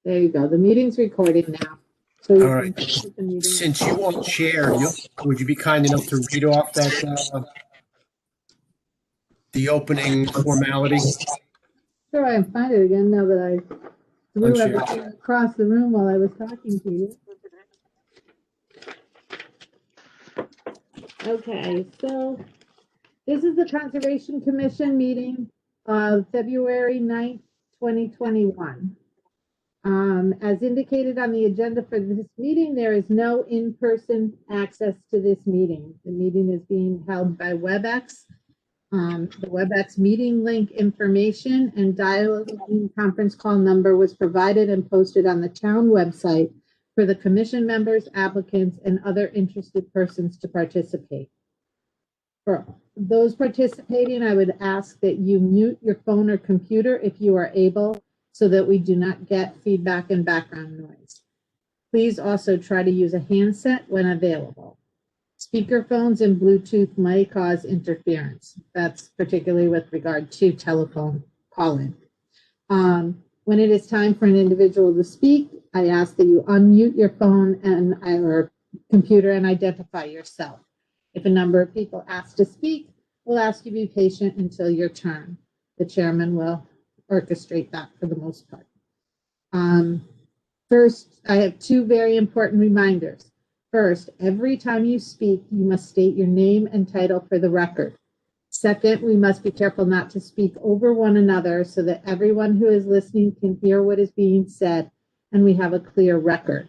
There you go. The meeting's recording now. So All right. Since you won't share, would you be kind enough to read off that the opening formality? Sure, I can find it again now that I threw Unshare. everything across the room while I was talking to you. Okay, so this is the Conservation Commission meeting of February 9th, 2021. As indicated on the agenda for this meeting, there is no in-person access to this meeting. The meeting is being held by WebEx. The WebEx meeting link information and dial-in conference call number was provided and posted on the town website for the commission members, applicants, and other interested persons to participate. For those participating, I would ask that you mute your phone or computer if you are able, so that we do not get feedback and background noise. Please also try to use a handset when available. Speakerphones and Bluetooth might cause interference. That's particularly with regard to telephone calling. When it is time for an individual to speak, I ask that you unmute your phone and or computer and identify yourself. If a number of people ask to speak, we'll ask you to be patient until your turn. The chairman will orchestrate that for the most part. First, I have two very important reminders. First, every time you speak, you must state your name and title for the record. Second, we must be careful not to speak over one another so that everyone who is listening can hear what is being said and we have a clear record.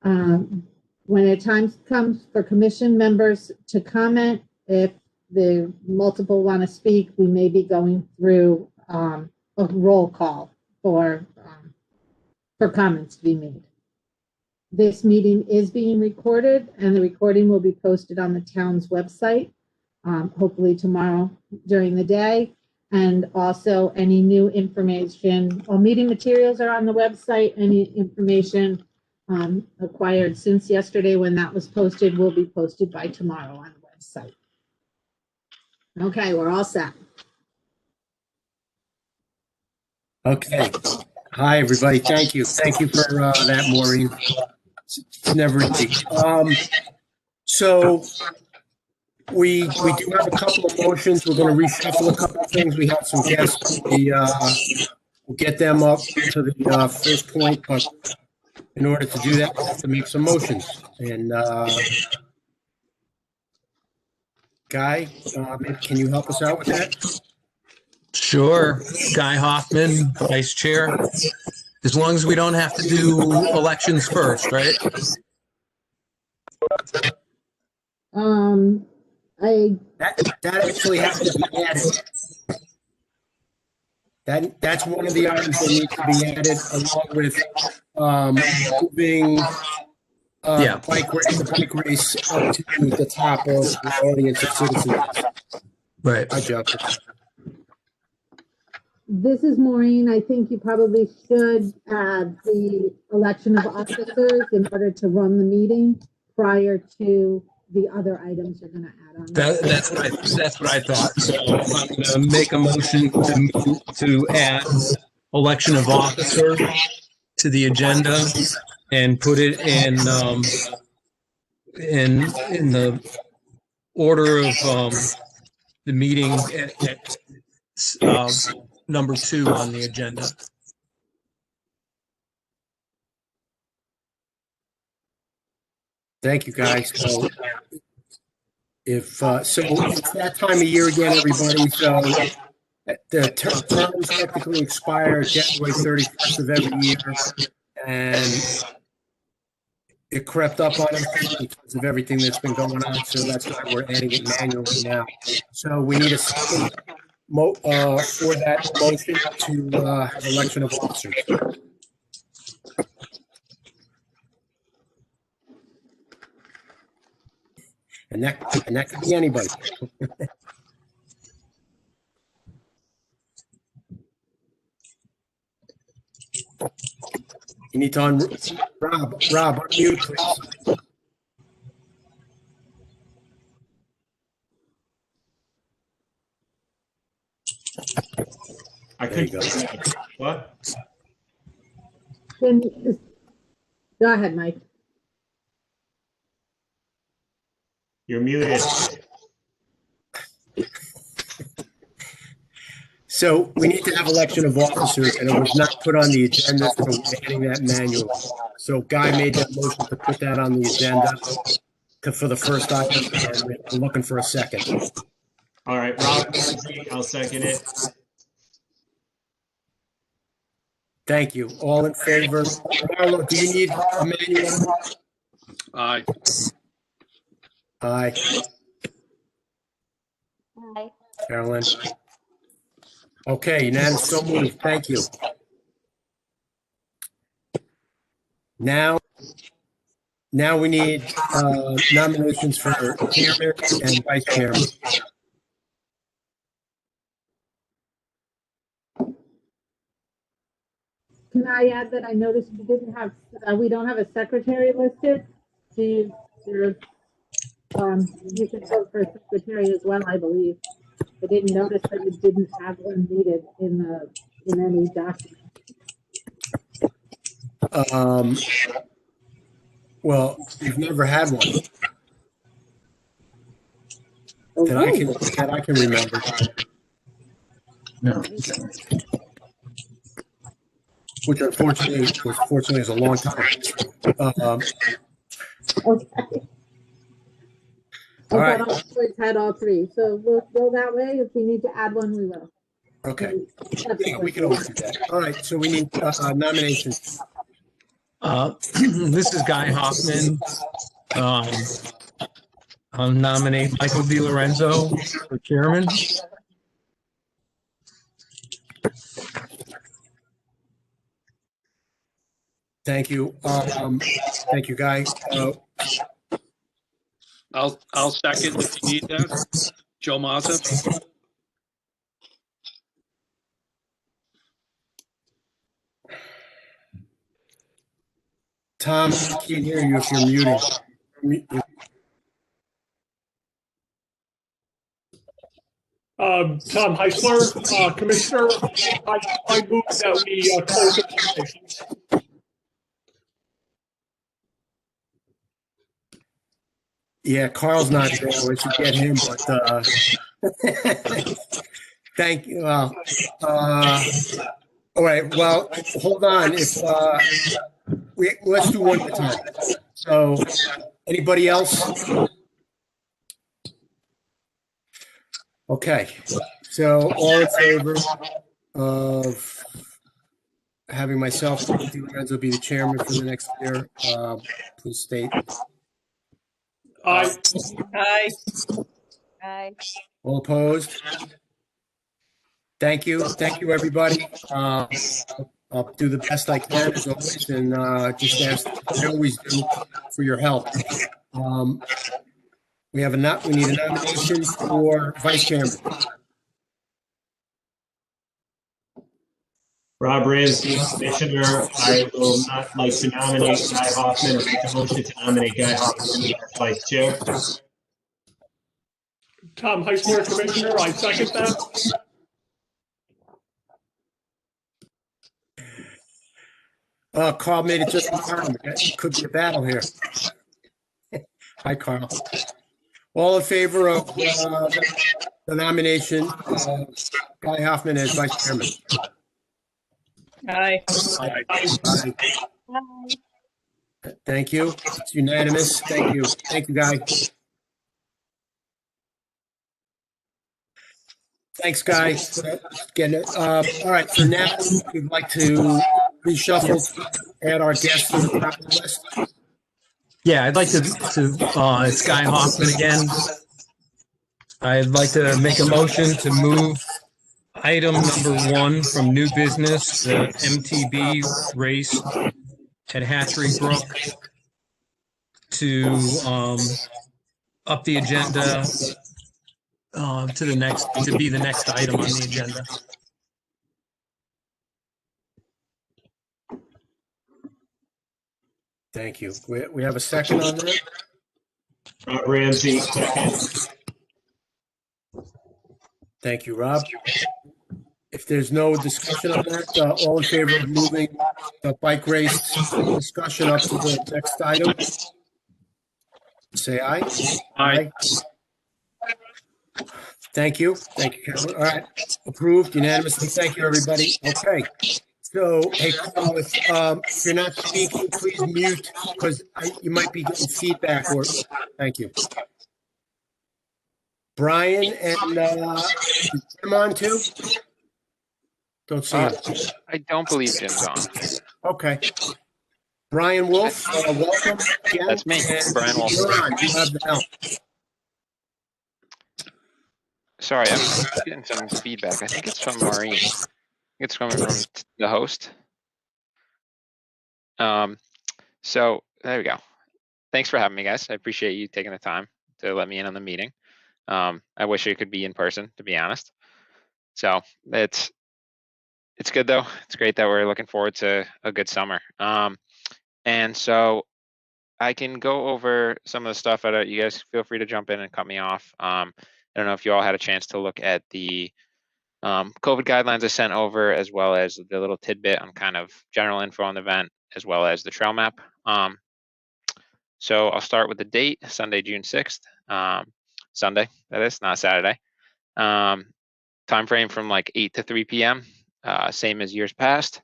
When a time comes for commission members to comment, if the multiple want to speak, we may be going through a roll call for comments to be made. This meeting is being recorded, and the recording will be posted on the town's website, hopefully tomorrow during the day. And also any new information, all meeting materials are on the website. Any information acquired since yesterday when that was posted will be posted by tomorrow on the website. Okay, we're all set. Okay. Hi, everybody. Thank you. Thank you for that, Maureen. It's never easy. So we do have a couple of motions. We're going to reshuffle a couple of things. We have some guests. We'll get them up to the first point, but in order to do that, we have to make some motions. And Guy, can you help us out with that? Sure. Guy Hoffman, Vice Chair. As long as we don't have to do elections first, right? That actually has to be added. That's one of the items that need to be added, along with moving the bike race up to the top of the audience of citizens. Right. Hi, Jeff. This is Maureen. I think you probably should add the election of officers in order to run the meeting prior to the other items you're going to add on. That's what I thought. So I'm going to make a motion to add election of officer to the agenda and put it in the order of the meeting at number 2 on the agenda. Thank you, guys. So it's that time of year again, everybody. So the terms technically expire January 31st of every year, and it crept up on us because of everything that's been going on. So that's why we're adding it manually now. So we need a second for that motion to have election of officers. And that could be anybody. You need to Rob, unmute, please. I There you couldn't. go. What? Go ahead, Mike. You're muted. So we need to have election of officers, and it was not put on the agenda, so we're adding that manually. So Guy made that motion to put that on the agenda for the first item, and we're looking for a second. All right, Rob, I'll second it. Thank you. All in favor? Marlo, do you need a manual? Aye. Aye. Aye. Carolyn? Okay, unanimous, so moved. Thank you. Now we need nominations for chairman and vice chairman. Can I add that I noticed we didn't have, we don't have a secretary listed? You can vote for a secretary as well, I believe. I didn't notice that you didn't have one needed in any document. Well, we've never had one that I can remember. No. Which unfortunately is a long time. Okay. All I right. thought all boards had all three, so we'll go that way. If we need to add one, we will. Okay. We can always do that. All right. So we need nominations. This is Guy Hoffman. I'll nominate Michael DiLorenzo for chairman. Thank you. Thank you, Guy. I'll second if you need that. Joe Mazza. Tom, I can't hear you if you're muted. Tom Heisler, Commissioner, I move that we close the nominations. Yeah, Carl's not there. We should get him, but thank you. All right. Well, hold on. Let's do one at a time. So, anybody else? Okay. So, all in favor of having myself, Lorenzo, be the chairman for the next year? Please state. Aye. Aye. Aye. All opposed? Thank you. Thank you, everybody. I'll do the best I can as always, and just ask, I always do, for your help. We need a nomination for vice chairman. Rob Ramsey, Commissioner, I will not like to nominate Guy Hoffman or make a motion to nominate Guy Hoffman as vice chair. Tom Heisler, Commissioner, I second that. Carl made it just in time. It could be a battle here. Hi, Carl. All in favor of the nomination of Guy Hoffman as vice chairman? Aye. Aye. Aye. Aye. Thank you. It's unanimous. Thank you. Thank you, Guy. Thanks, Guy. Getting it. All right. So now we'd like to reshuffle, add our guests to the top of the list. Yeah, I'd like to it's Guy Hoffman again. I'd like to make a motion to move item number 1 from new business, the MTB race at Hatchery Brook, to up the agenda to be the next item on the agenda. Thank you. We have a second on that? Rob Ramsey, second. Thank you, Rob. If there's no discussion on that, all in favor of moving the bike race discussion up to the next item? Say aye. Aye. Thank you. Thank you, Carolyn. All right. Approved unanimously. Thank you, everybody. Okay. So, hey, Carl, if you're not speaking, please mute because you might be getting feedback or, thank you. Brian and, is Jim on too? Don't see him. I don't believe Jim's on. Okay. Brian Wolf, welcome again. That's me, And Brian Wolf. you're on. You have the helm. Sorry, I'm getting some feedback. I think it's from Maureen. I think it's coming from the host. So there we go. Thanks for having me, guys. I appreciate you taking the time to let me in on the meeting. I wish it could be in person, to be honest. So it's good though. It's great that we're looking forward to a good summer. And so I can go over some of the stuff. You guys feel free to jump in and cut me off. I don't know if you all had a chance to look at the COVID guidelines I sent over, as well as the little tidbit on kind of general info on the event, as well as the trail map. So I'll start with the date, Sunday, June 6th. Sunday, that is, not Saturday. Time frame from like 8 to 3 p.m., same as years past,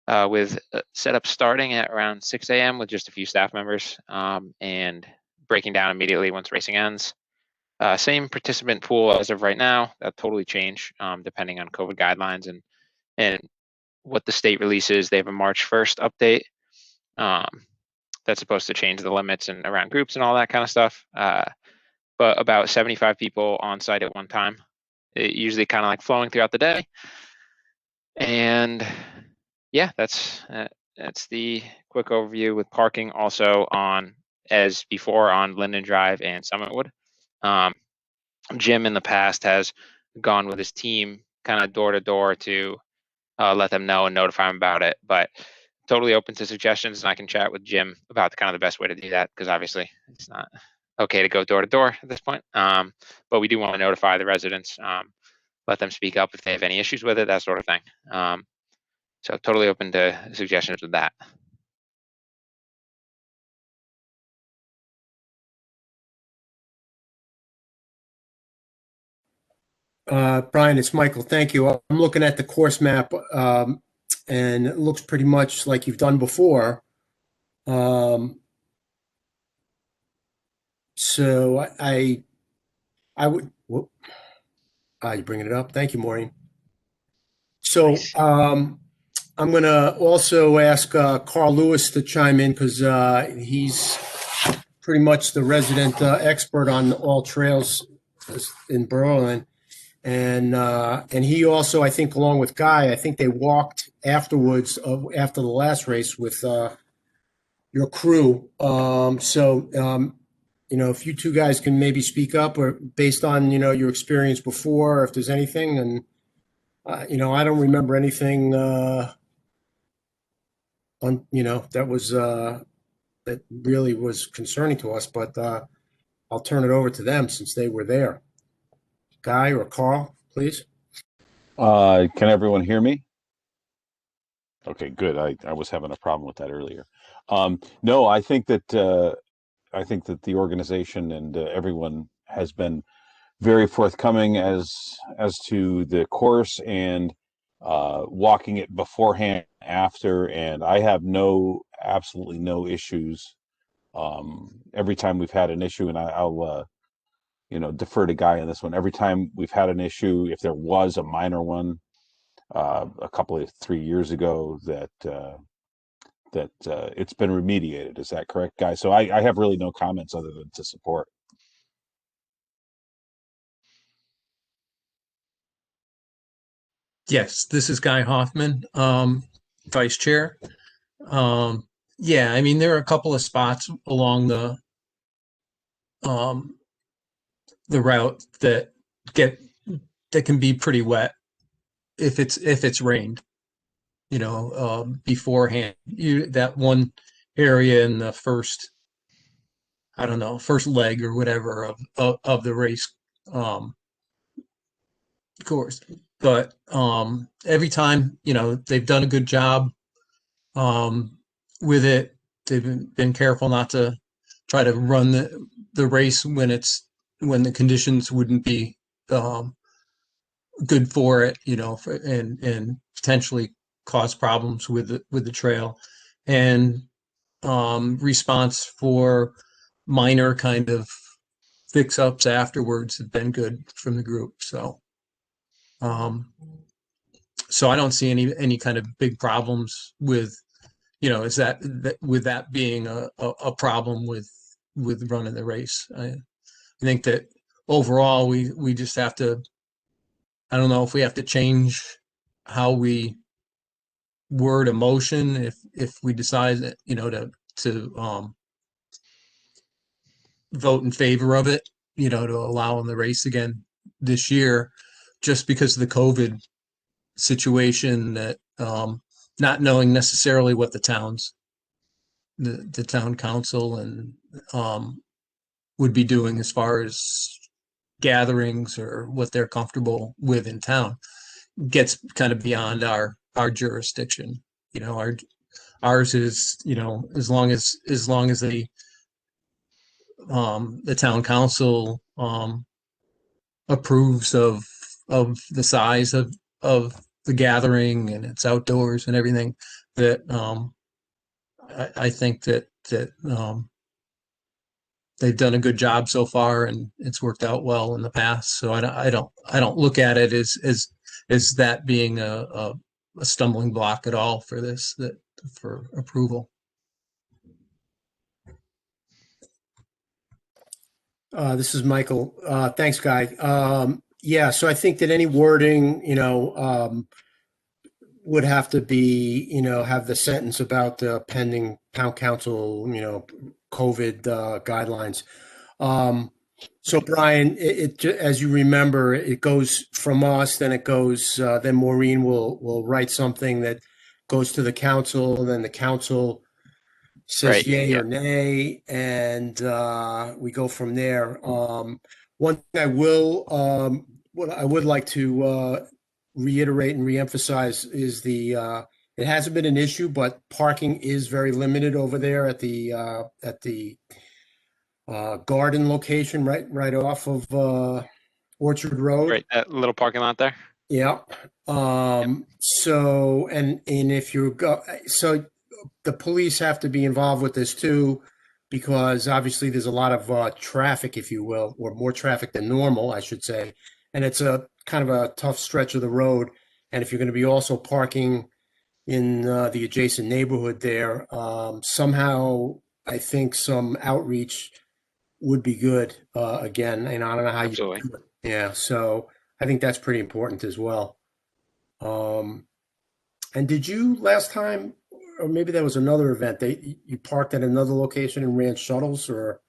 with setup starting at around 6 a.m. with just a few staff members, and breaking down immediately once racing ends. Same participant pool as of right now. That'll totally change depending on COVID guidelines and what the state releases. They have a March 1st update that's supposed to change the limits and around groups and all that kind of stuff. But about 75 people on site at one time. It usually kind of like flowing throughout the day. And yeah, that's the quick overview, with parking also on, as before, on Linden Drive and Summitwood. Jim in the past has gone with his team kind of door to door to let them know and notify them about it, but totally open to suggestions, and I can chat with Jim about the kind of the best way to do that, because obviously it's not okay to go door to door at this point. But we do want to notify the residents, let them speak up if they have any issues with it, that sort of thing. So totally open to suggestions with that. Brian, it's Michael. Thank you. I'm looking at the course map, and it looks pretty much like you've done before. So I would, whoop. You're bringing it up. Thank you, Maureen. So I'm going to also ask Carl Lewis to chime in, because he's pretty much the resident expert on all trails in Berlin. And he also, I think, along with Guy, I think they walked afterwards, after the last race with your crew. If you two guys can maybe speak up, or based on, your experience before, if there's anything. And, I don't remember anything that was, that really was concerning to us, but I'll turn it over to them since they were there. Guy or Carl, please. Can everyone hear me? Okay, good. I was having a problem with that earlier. No, I think that the organization and everyone has been very forthcoming as to the course, and walking it beforehand, after, and I have absolutely no issues. Every time we've had an issue, and I'll defer to Guy on this one. Every time we've had an issue, if there was a minor one, a couple of 3 years ago, that it's been remediated. Is that correct, Guy? So I have really no comments other than to support. Yes, this is Guy Hoffman, Vice Chair. Yeah, I mean, there are a couple of spots along the route that can be pretty wet if it's rained, beforehand. That one area in the first leg or whatever of the race course. but every time, they've done a good job with it. They've been careful not to try to run the race when the conditions wouldn't be good for it, and potentially cause problems with the trail. And response for minor kind of fix-ups afterwards have been good from the group. So I don't see any kind of big problems with, is with that being a problem with running the race. I think that overall we just have to, I don't know if we have to change how we word a motion if we decide that, to vote in favor of it, to allow in the race again this year, just because of the COVID situation, that not knowing necessarily what the town council and would be doing as far as gatherings or what they're comfortable with in town gets kind of beyond our jurisdiction. Ours is, as long as the town council approves of the size of the gathering and it's outdoors and everything, that I think that they've done a good job so far, and it's worked out well in the past. So I don't look at it as that being a stumbling block at all for for approval. This is Michael. Thanks, Guy. Yeah, so I think that any wording, would have to be, have the sentence about the pending town council, COVID guidelines. So Brian, as you remember, it goes from us, then it goes, then Maureen will write something that goes to the council, and then the council says Right, yay yeah. or nay, and we go from there. One thing I will, what I would like to reiterate and reemphasize is it hasn't been an issue, but parking is very limited over there at the garden location, right off of Orchard Road. Right, that little parking lot there. Yeah. So, and if so the police have to be involved with this too, because obviously there's a lot of traffic, if you will, or more traffic than normal, I should say. And it's a kind of a tough stretch of the road. And if you're going to be also parking in the adjacent neighborhood there, somehow I think some outreach would be good. Again, and I don't know how Absolutely. you do it. Yeah. So I think that's pretty important as well. And did you last time, or maybe that was another event, you parked at another location and ran shuttles, or?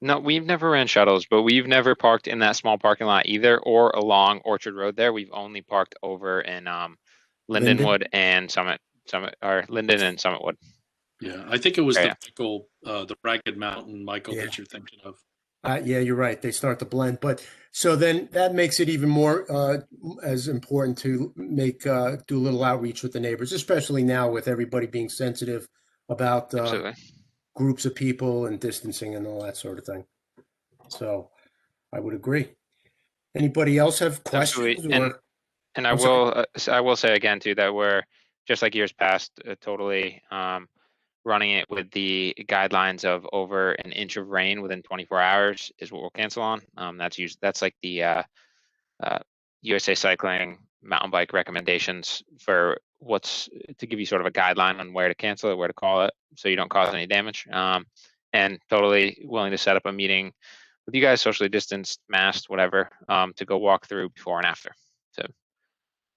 No, we've never ran shuttles, but we've never parked in that small parking lot either, or along Orchard Road there. We've only parked over in Lindenwood and Summit, or Linden and Summitwood. Yeah, I think it was Yeah. the Ragged Mountain, Michael, Yeah. that you're thinking of. Yeah, you're right. They start to blend, but so then that makes it even more as important to do a little outreach with the neighbors, especially now with everybody being sensitive about Absolutely. groups of people and distancing and all that sort of thing. So I would agree. Anybody else have questions? Absolutely. And I'm sorry. I will say again too that we're just like years past, totally running it with the guidelines of over an inch of rain within 24 hours is what we'll cancel on. That's like the USA Cycling mountain bike recommendations for to give you sort of a guideline on where to cancel it, where to call it, so you don't cause any damage. And totally willing to set up a meeting with you guys, socially distanced, masked, whatever, to go walk through before and after to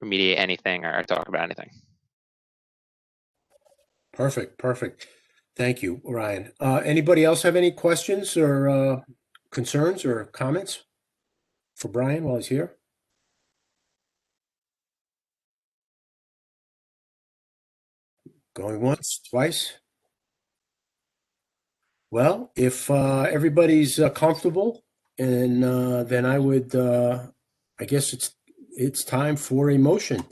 remediate anything or talk about anything. Perfect. Thank you, Ryan. Anybody else have any questions or concerns or comments for Brian while he's here? Going once, twice? Well, if everybody's comfortable, and then I would, I guess it's time for a motion.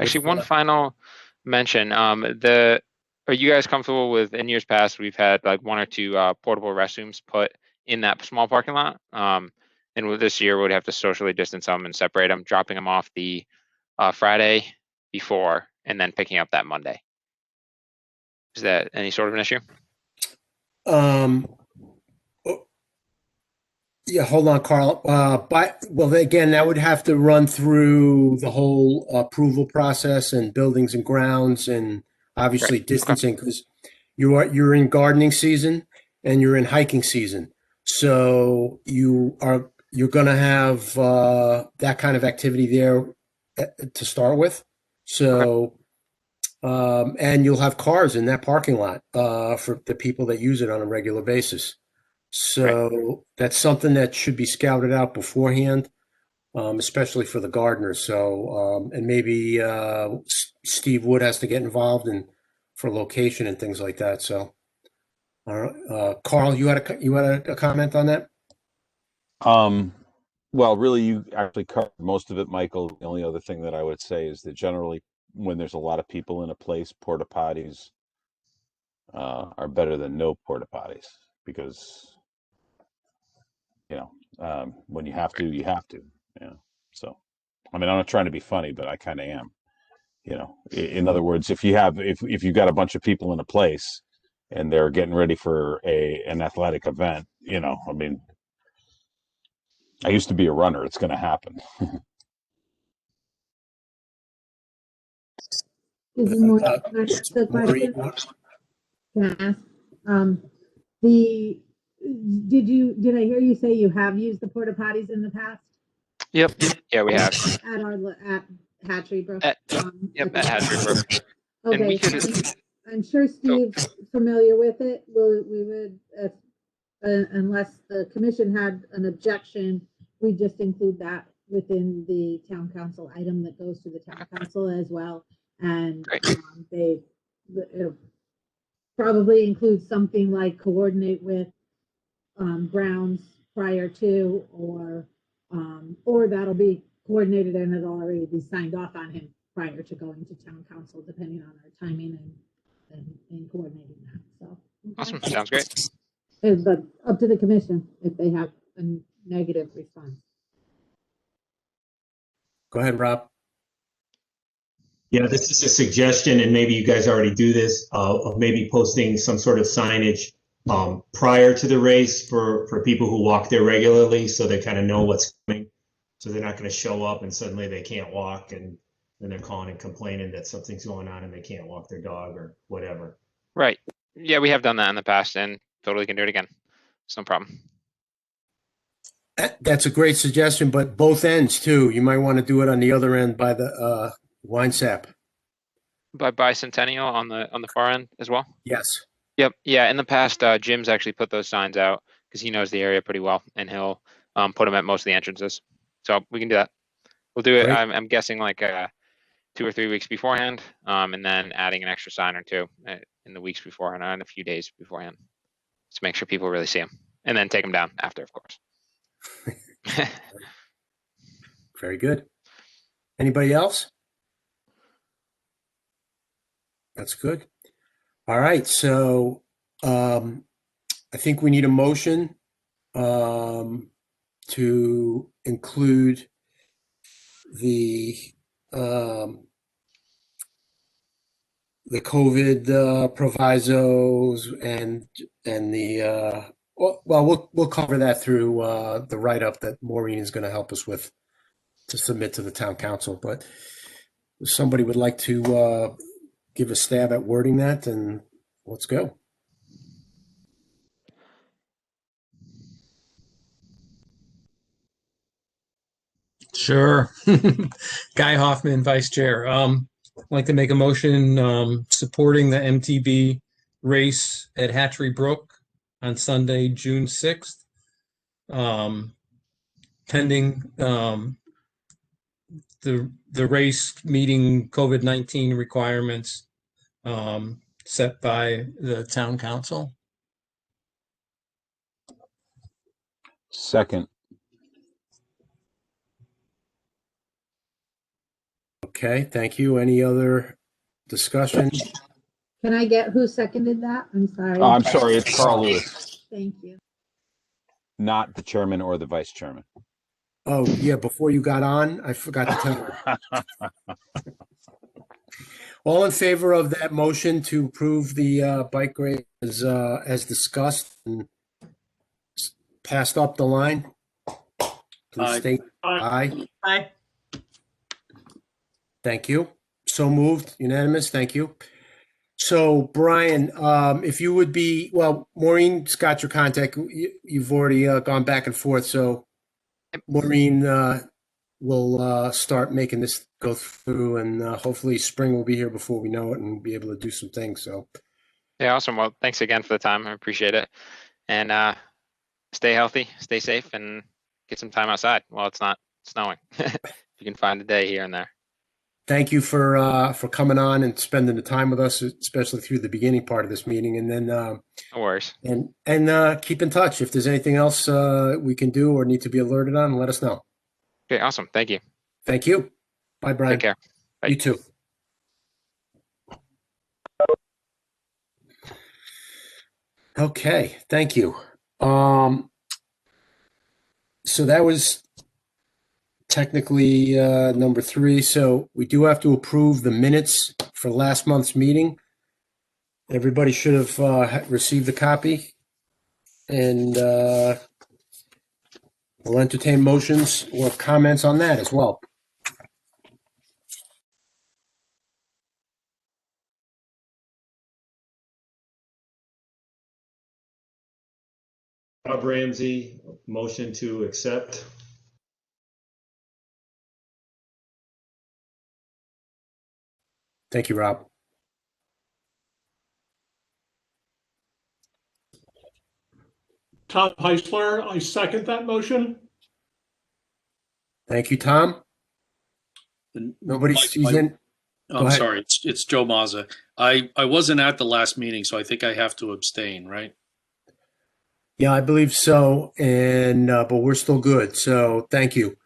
Actually, If, one final mention. Are you guys comfortable with, in years past, we've had like one or two portable restrooms put in that small parking lot. And with this year, we'd have to socially distance them and separate them, dropping them off the Friday before and then picking up that Monday. Is that any sort of an issue? Yeah, hold on, Carl. Well, again, that would have to run through the whole approval process and buildings and grounds and obviously Right. distancing because you're in gardening season and you're in hiking season. So you're going to have that kind of activity there to start with. So and you'll have cars in that parking lot for the people that use it on a regular basis. So that's something that should be scouted out beforehand, especially for the gardeners. So, and maybe Steve Wood has to get involved for location and things like that. So, all right, Carl, you had a comment on that? Well, really, you actually covered most of it, Michael. The only other thing that I would say is that generally, when there's a lot of people in a place, porta potties are better than no porta potties because when you have to, you have to. Yeah. So, I mean, I'm not trying to be funny, but I kind of am. In other words, if you've got a bunch of people in a place and they're getting ready for an athletic event, I mean, I used to be a runner. It's going to happen. Is there more to the Maureen, question? Can I ask? Did I hear you say you have used the porta potties in the past? Yep. Yeah, we have. At Hatchery Brook? At Hatchery Brook. And we Okay, could. I'm sure Steve's familiar with it. We would, unless the commission had an objection, we just include that within the town council item that goes to the town council as well. And it'll probably include something like coordinate with grounds prior to, or that'll be coordinated and it'll already be signed off on him prior to going to town council, depending on our timing and coordinating that. So Awesome. Sounds great. but up to the commission if they have a negative response. go ahead, Rob. Yeah, this is a suggestion, and maybe you guys already do this, of maybe posting some sort of signage prior to the race for people who walk there regularly, so they kind of know what's coming. So they're not going to show up and suddenly they can't walk, and then they're calling and complaining that something's going on and they can't walk their dog or whatever. Right. Yeah, we have done that in the past and totally can do it again. It's no problem. That's a great suggestion, but both ends too. You might want to do it on the other end by the wine sap. By Bicentennial on the far end as well. Yes. Yep. Yeah. In the past, Jim's actually put those signs out because he knows the area pretty well, and he'll put them at most of the entrances. So we can do that. We'll do it. Great. I'm guessing like 2 or 3 weeks beforehand, and then adding an extra sign or two in the weeks beforehand and a few days beforehand to make sure people really see them, and then take them down after, of course. Very good. Anybody else? That's good. All right. So I think we need a motion to include the COVID provisos and the well, we'll cover that through the write-up that Maureen is going to help us with to submit to the town council. But if somebody would like to give a stab at wording that, and let's go. Sure. Guy Hoffman, Vice Chair. I'd like to make a motion supporting the MTB race at Hatchery Brook on Sunday, June 6th, pending the race meeting COVID-19 requirements set by the town council. Second. Okay, thank you. Any other discussion? Can I get who seconded that? I'm sorry. I'm sorry, it's Carl Lewis, Thank you. not the chairman or the vice chairman. Oh, yeah, before you got on, I forgot to tell you. All in favor of that motion to approve the bike rate as discussed and passed up the line? Please Aye. state Aye. aye. Aye. Thank you. So moved, unanimous, thank you. So Brian, if you would be, well, Maureen's got your contact. You've already gone back and forth, so Maureen will start making this go through, and hopefully spring will be here before we know it and be able to do some things. So Yeah, awesome. Well, thanks again for the time. I appreciate it. And stay healthy, stay safe, and get some time outside while it's not snowing. You can find a day here and there. thank you for coming on and spending the time with us, especially through the beginning part of this meeting, and then No worries. and keep in touch. If there's anything else we can do or need to be alerted on, let us know. Okay, awesome. Thank you. Thank you. Bye, Brian. Take care. Bye. You too. Okay, thank you. So that was technically number 3. So we do have to approve the minutes for last month's meeting. Everybody should have received a copy, and we'll entertain motions or comments on that as well. Bob Ramsey, motion to accept. Thank you, Rob. Tom Heisler, I second that motion. Thank you, Tom. Nobody Mike, sees in. Go I'm ahead. sorry, it's Joe Mazza. I wasn't at the last meeting, so I think I have to abstain, right? Yeah, I believe so, and but we're still good. So thank you.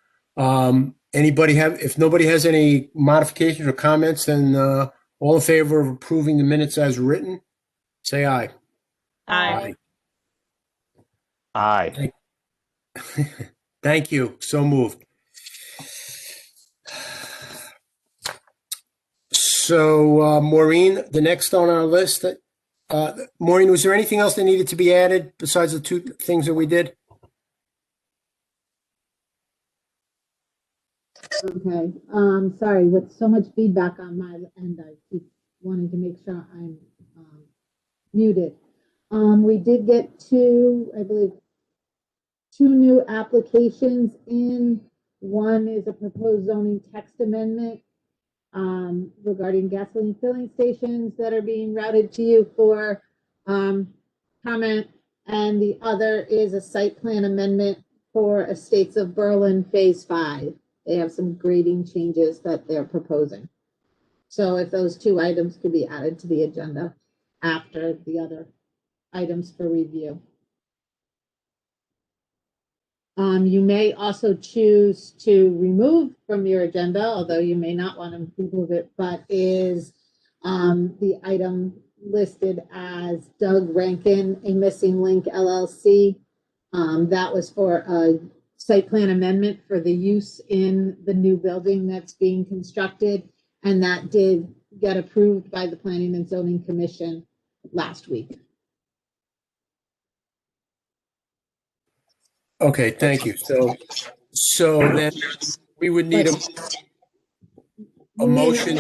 Anybody have? If nobody has any modifications or comments, then all in favor of approving the minutes as written, say aye. Aye. Aye. Thank you. So moved. So Maureen, the next on our list. Maureen, was there anything else that needed to be added besides the 2 things that we did? Okay, sorry, with so much feedback on my end, I keep wanting to make sure I'm muted. We did get 2, I believe, 2 new applications in. One is a proposed zoning text amendment regarding gasoline filling stations that are being routed to you for comment, and the other is a site plan amendment for Estates of Berlin Phase 5. They have some grading changes that they're proposing. So if those 2 items could be added to the agenda after the other items for review. You may also choose to remove from your agenda, although you may not want to remove it, but is the item listed as Doug Rankin, a missing link LLC. That was for a site plan amendment for the use in the new building that's being constructed. And that did get approved by the Planning and Zoning Commission last week. Okay, thank you. So then we would need a motion.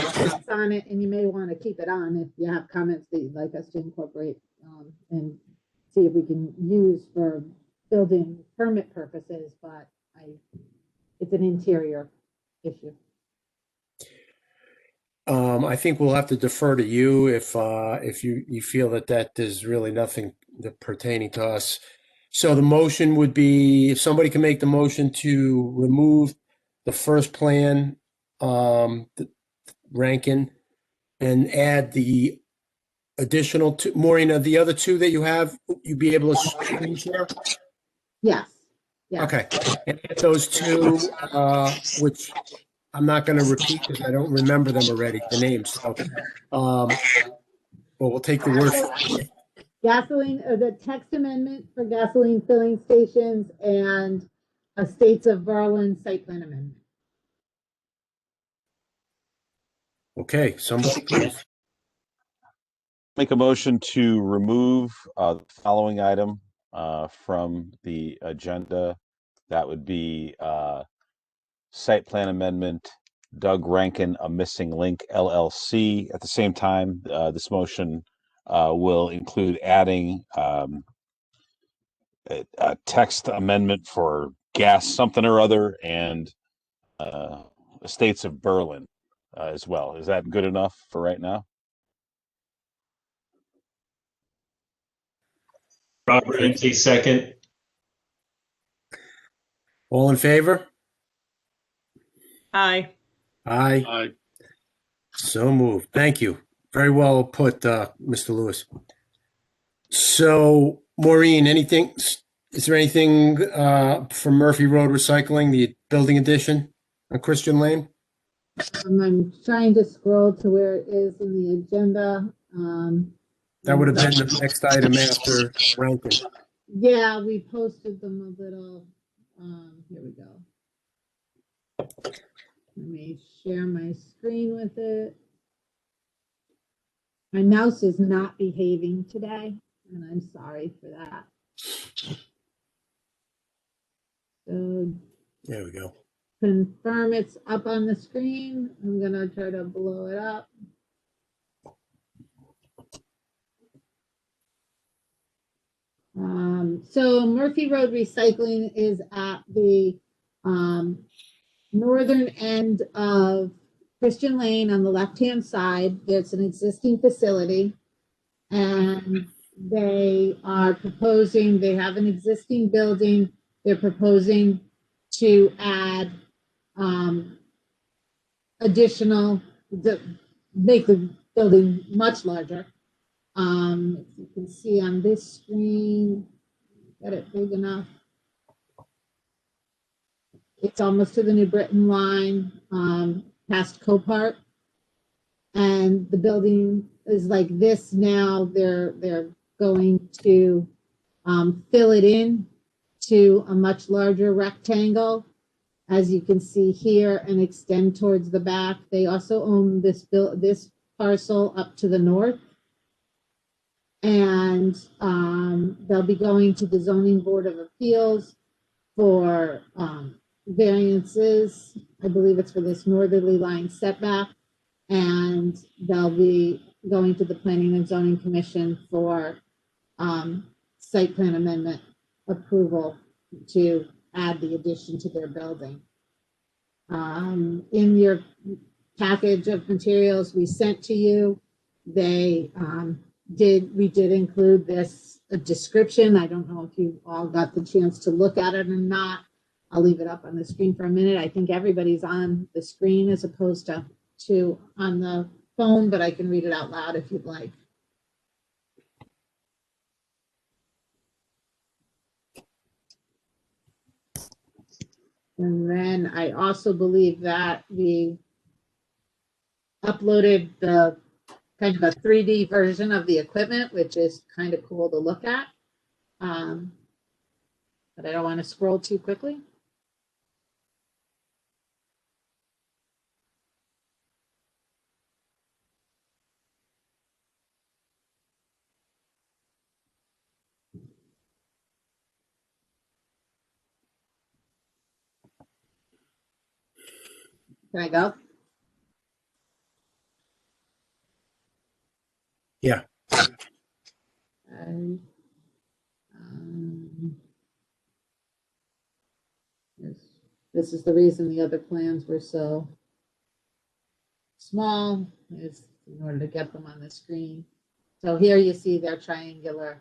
On it, and you may want to keep it on if you have comments that you'd like us to incorporate and see if we can use for building permit purposes, but it's an interior issue. I think we'll have to defer to you if you feel that there's really nothing pertaining to us. So the motion would be, if somebody can make the motion to remove the first plan, Rankin, and add the additional 2, Maureen, of the other 2 that you have, you'd be able to screen share? Yes. Yeah. Okay. And add those 2, which I'm not going to repeat because I don't remember them already, the names. So, well, we'll take the word. Gasoline, the text amendment for gasoline filling stations and Estates of Berlin site plan amendment. Okay, somebody please. Make a motion to remove the following item from the agenda. That would be site plan amendment, Doug Rankin, A Missing Link LLC. At the same time, this motion will include adding a text amendment for gas something or other and Estates of Berlin as well. Is that good enough for right now? Robert Ente, second. All in favor? Aye. Aye. Aye. So moved. Thank you. Very well put, Mr. Lewis. So, Maureen, is there anything from Murphy Road Recycling, the building addition on Christian Lane? I'm trying to scroll to where it is in the agenda. That would have been the next item after Rankin. Yeah, we posted them a little. Here we go. Let me share my screen with it. My mouse is not behaving today, and I'm sorry for that. So There we go. confirm it's up on the screen. I'm gonna try to blow it up. So Murphy Road Recycling is at the northern end of Christian Lane on the left-hand side. There's an existing facility, and they are proposing, they have an existing building. They're proposing to add additional, make the building much larger. If you can see on this screen, got it big enough. It's almost to the New Britain line, past Copart. And the building is like this now. They're going to fill it in to a much larger rectangle, as you can see here, and extend towards the back. They also own this parcel up to the north. And they'll be going to the Zoning Board of Appeals for variances. I believe it's for this northerly line setback. And they'll be going to the Planning and Zoning Commission for site plan amendment approval to add the addition to their building. In your package of materials we sent to you, we did include this description. I don't know if you all got the chance to look at it or not. I'll leave it up on the screen for a minute. I think everybody's on the screen as opposed to on the phone, but I can read it out loud if you'd like. And then I also believe that we uploaded the kind of a 3D version of the equipment, which is kind of cool to look at. But I don't want to scroll too quickly. Can I go? Yeah. And, this is the reason the other plans were so small, is in order to get them on the screen. So here you see their triangular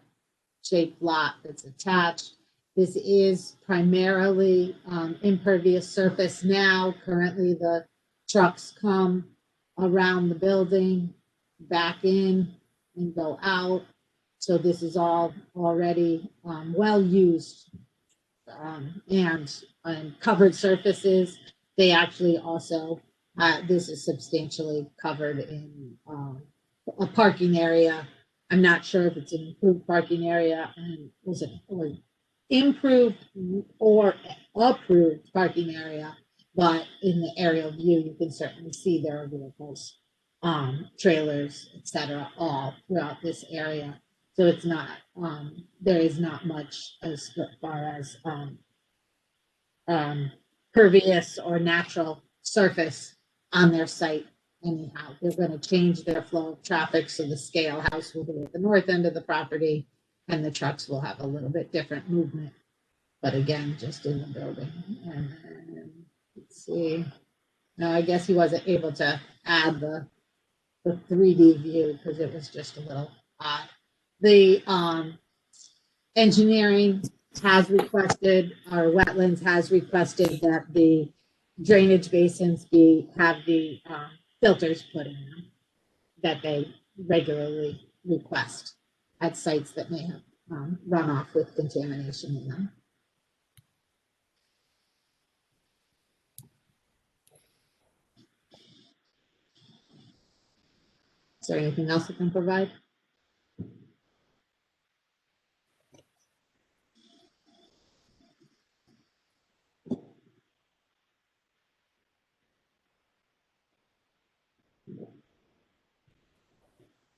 shaped lot that's attached. This is primarily impervious surface now. Currently, the trucks come around the building, back in, and go out. So this is all already well used and covered surfaces. they actually also, this is substantially covered in a parking area. I'm not sure if it's an improved parking area and was it or improved or approved parking area, but in the aerial view, you can certainly see there are vehicles, trailers, etc., all throughout this area. So it's not, there is not much as far as pervious or natural surface on their site anyhow. They're going to change their flow of traffic, so the scale house will be at the north end of the property, and the trucks will have a little bit different movement. But again, just in the building. And let's see. No, I guess he wasn't able to add the 3D view because it was just a little odd. The engineering has requested, or wetlands has requested that the drainage basins have the filters put in them that they regularly request at sites that may have runoff with contamination in them. Is there anything else I can provide?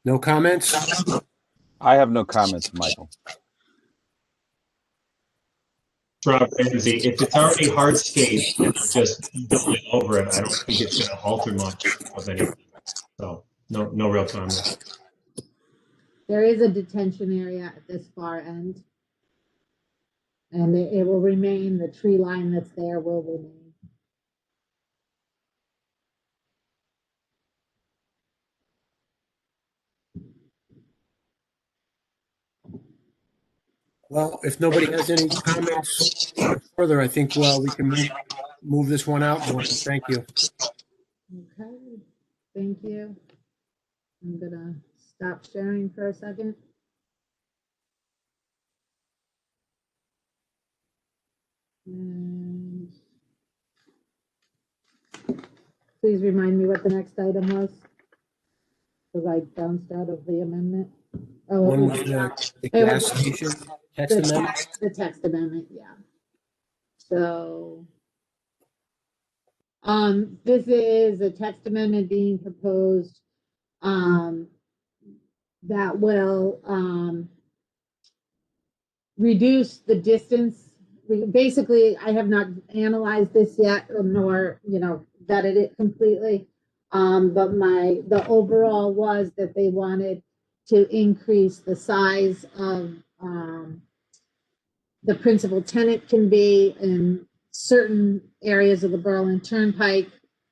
No comments? I have no comments, Michael. Rob Ramsey, if it's already hardscape and we're just building over it, I don't think it's going to alter much of anything. So no real comment. There is a detention area at this far end, and it will remain, the tree line that's there will remain. Well, if nobody has any comments further, I think, well, we can move this one out. Thank you. Okay, thank you. I'm gonna stop sharing for a second. And please remind me what the next item was, because I bounced out of the amendment. Oh, One was the gas station text amendment. The text amendment, yeah. So, this is a text amendment being proposed, that will, reduce the distance. Basically, I have not analyzed this yet, nor, vetted it completely. But the overall was that they wanted to increase the size of, the principal tenant can be in certain areas of the Berlin Turnpike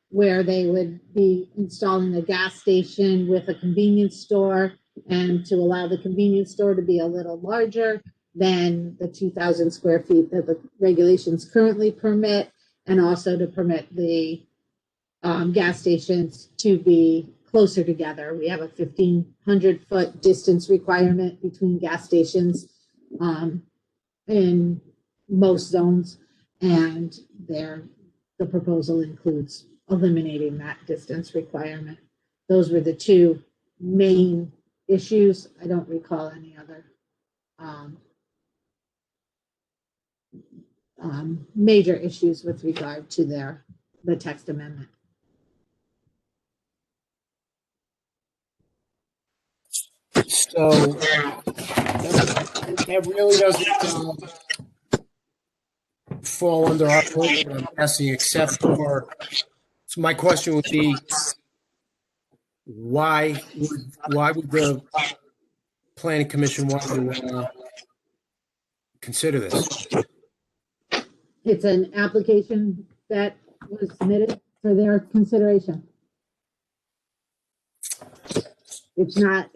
where they would be installing a gas station with a convenience store, and to allow the convenience store to be a little larger than the 2,000 square feet that the regulations currently permit, and also to permit the gas stations to be closer together. We have a 1,500-foot distance requirement between gas stations in most zones, and the proposal includes eliminating that distance requirement. Those were the two main issues. I don't recall any other major issues with regard to the text amendment. So that really doesn't fall under our program, I'm guessing, except for, so my question would be, why would the planning commission want to consider this? It's an application that was submitted for their consideration. It's not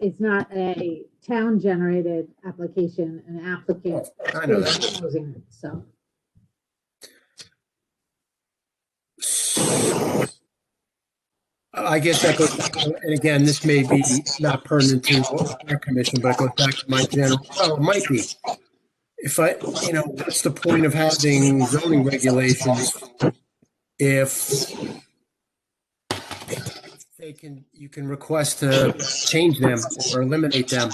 a town generated application, an applicant I know that. is proposing it, so. I guess that goes, and again, this may be not pertinent to our commission, but it goes back to my general, well, it might be. If what's the point of having zoning regulations if you can request to change them or eliminate them.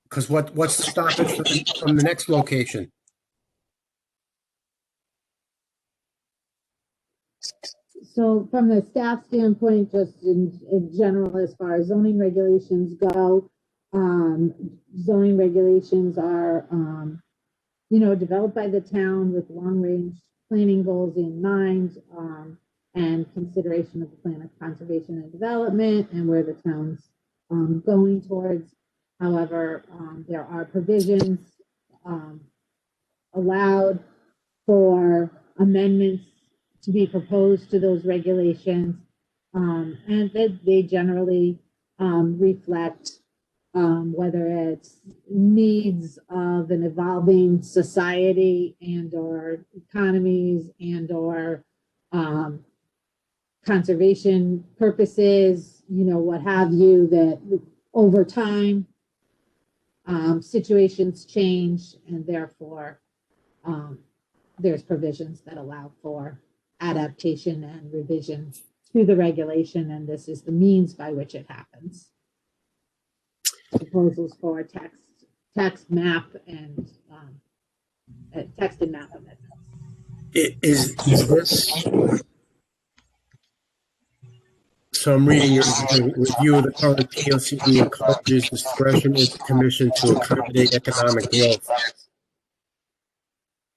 Because what's to stop it from the next location? So from the staff standpoint, just in general, as far as zoning regulations go, zoning regulations are, developed by the town with long-range planning goals in mind, and consideration of the plan of conservation and development and where the town's going towards. However, there are provisions allowed for amendments to be proposed to those regulations, and they generally reflect whether it's needs of an evolving society and or economies and or conservation purposes, what have you, that over time situations change, and therefore there's provisions that allow for adaptation and revision to the regulation, and this is the means by which it happens. Proposals for text map and text and map amendments. Is this? So I'm reading your review of the current POCD encourages discretion in the commission to accommodate economic growth.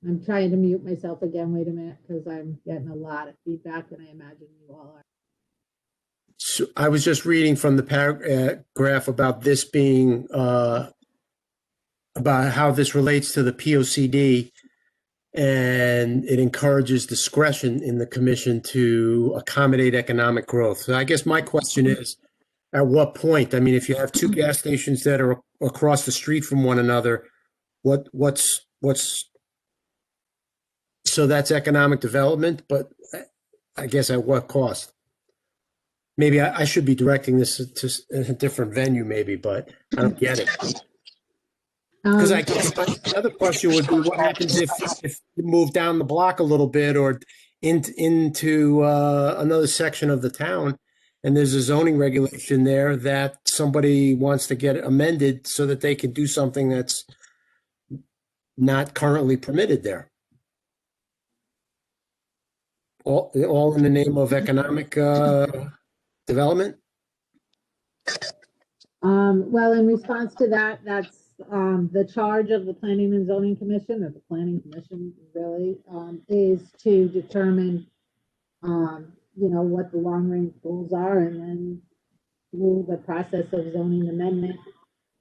I'm trying to mute myself again. Wait a minute, because I'm getting a lot of feedback, and I imagine you all are. So I was just reading from the paragraph about this being about how this relates to the POCD, and it encourages discretion in the commission to accommodate economic growth. So I guess my question is, at what point? I mean, if you have two gas stations that are across the street from one another, what's so that's economic development, but I guess at what cost? Maybe I should be directing this to a different venue, maybe, but I don't get it. Because I guess the other question would be, what happens if you move down the block a little bit or into another section of the town, and there's a zoning regulation there that somebody wants to get amended so that they can do something that's not currently permitted there? All in the name of economic development? Well, in response to that, that's the charge of the Planning and Zoning Commission, or the Planning Commission really, is to determine, what the long range goals are, and then through the process of zoning amendment,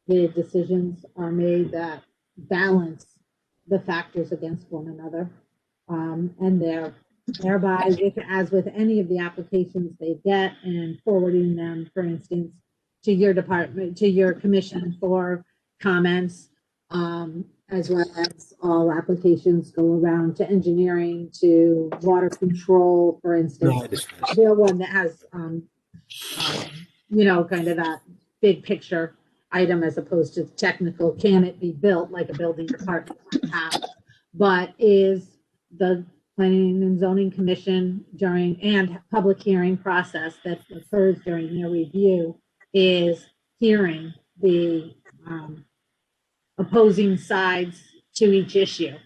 the decisions are made that balance the factors against one another, and thereby, as with any of the applications they get, and forwarding them, for instance, to your department, to your commission for comments, as well as all applications go around to engineering, to water control, for instance. They're one that has, kind of that big picture item as opposed to technical, can it be built like a building department has, but is the Planning and Zoning Commission and public hearing process that occurs during their review is hearing the opposing sides to each issue,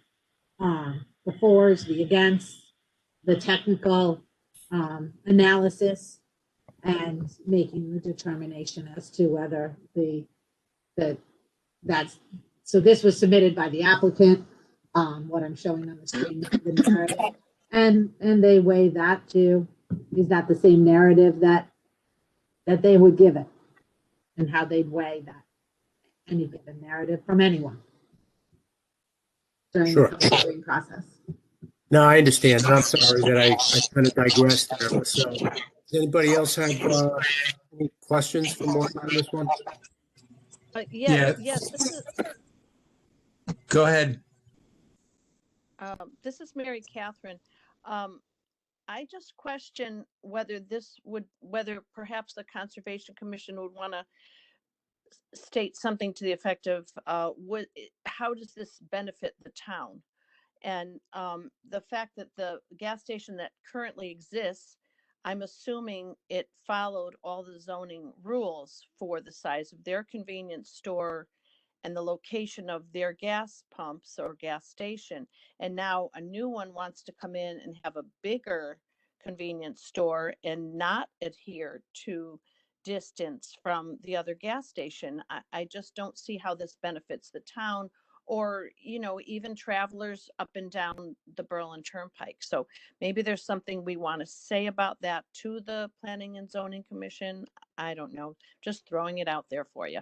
the fors, the against, the technical analysis, and making the determination as to whether that's, so this was submitted by the applicant, what I'm showing on the screen, the narrative, and they weigh that too. Is that the same narrative that they would give it, and how they'd weigh that, any given narrative from anyone during the hearing process. No, I understand. I'm sorry that I kind of digressed there. So, does anybody else have any questions for Martin on this one? Yeah. Yes. Go ahead. This is Mary Catherine. I just question whether perhaps the Conservation Commission would want to state something to the effect of how does this benefit the town? And the fact that the gas station that currently exists, I'm assuming it followed all the zoning rules for the size of their convenience store and the location of their gas pumps or gas station. And now a new one wants to come in and have a bigger convenience store and not adhere to distance from the other gas station. I just don't see how this benefits the town or, you know, even travelers up and down the Berlin Turnpike. So maybe there's something we want to say about that to the Planning and Zoning Commission. I don't know, just throwing it out there for you.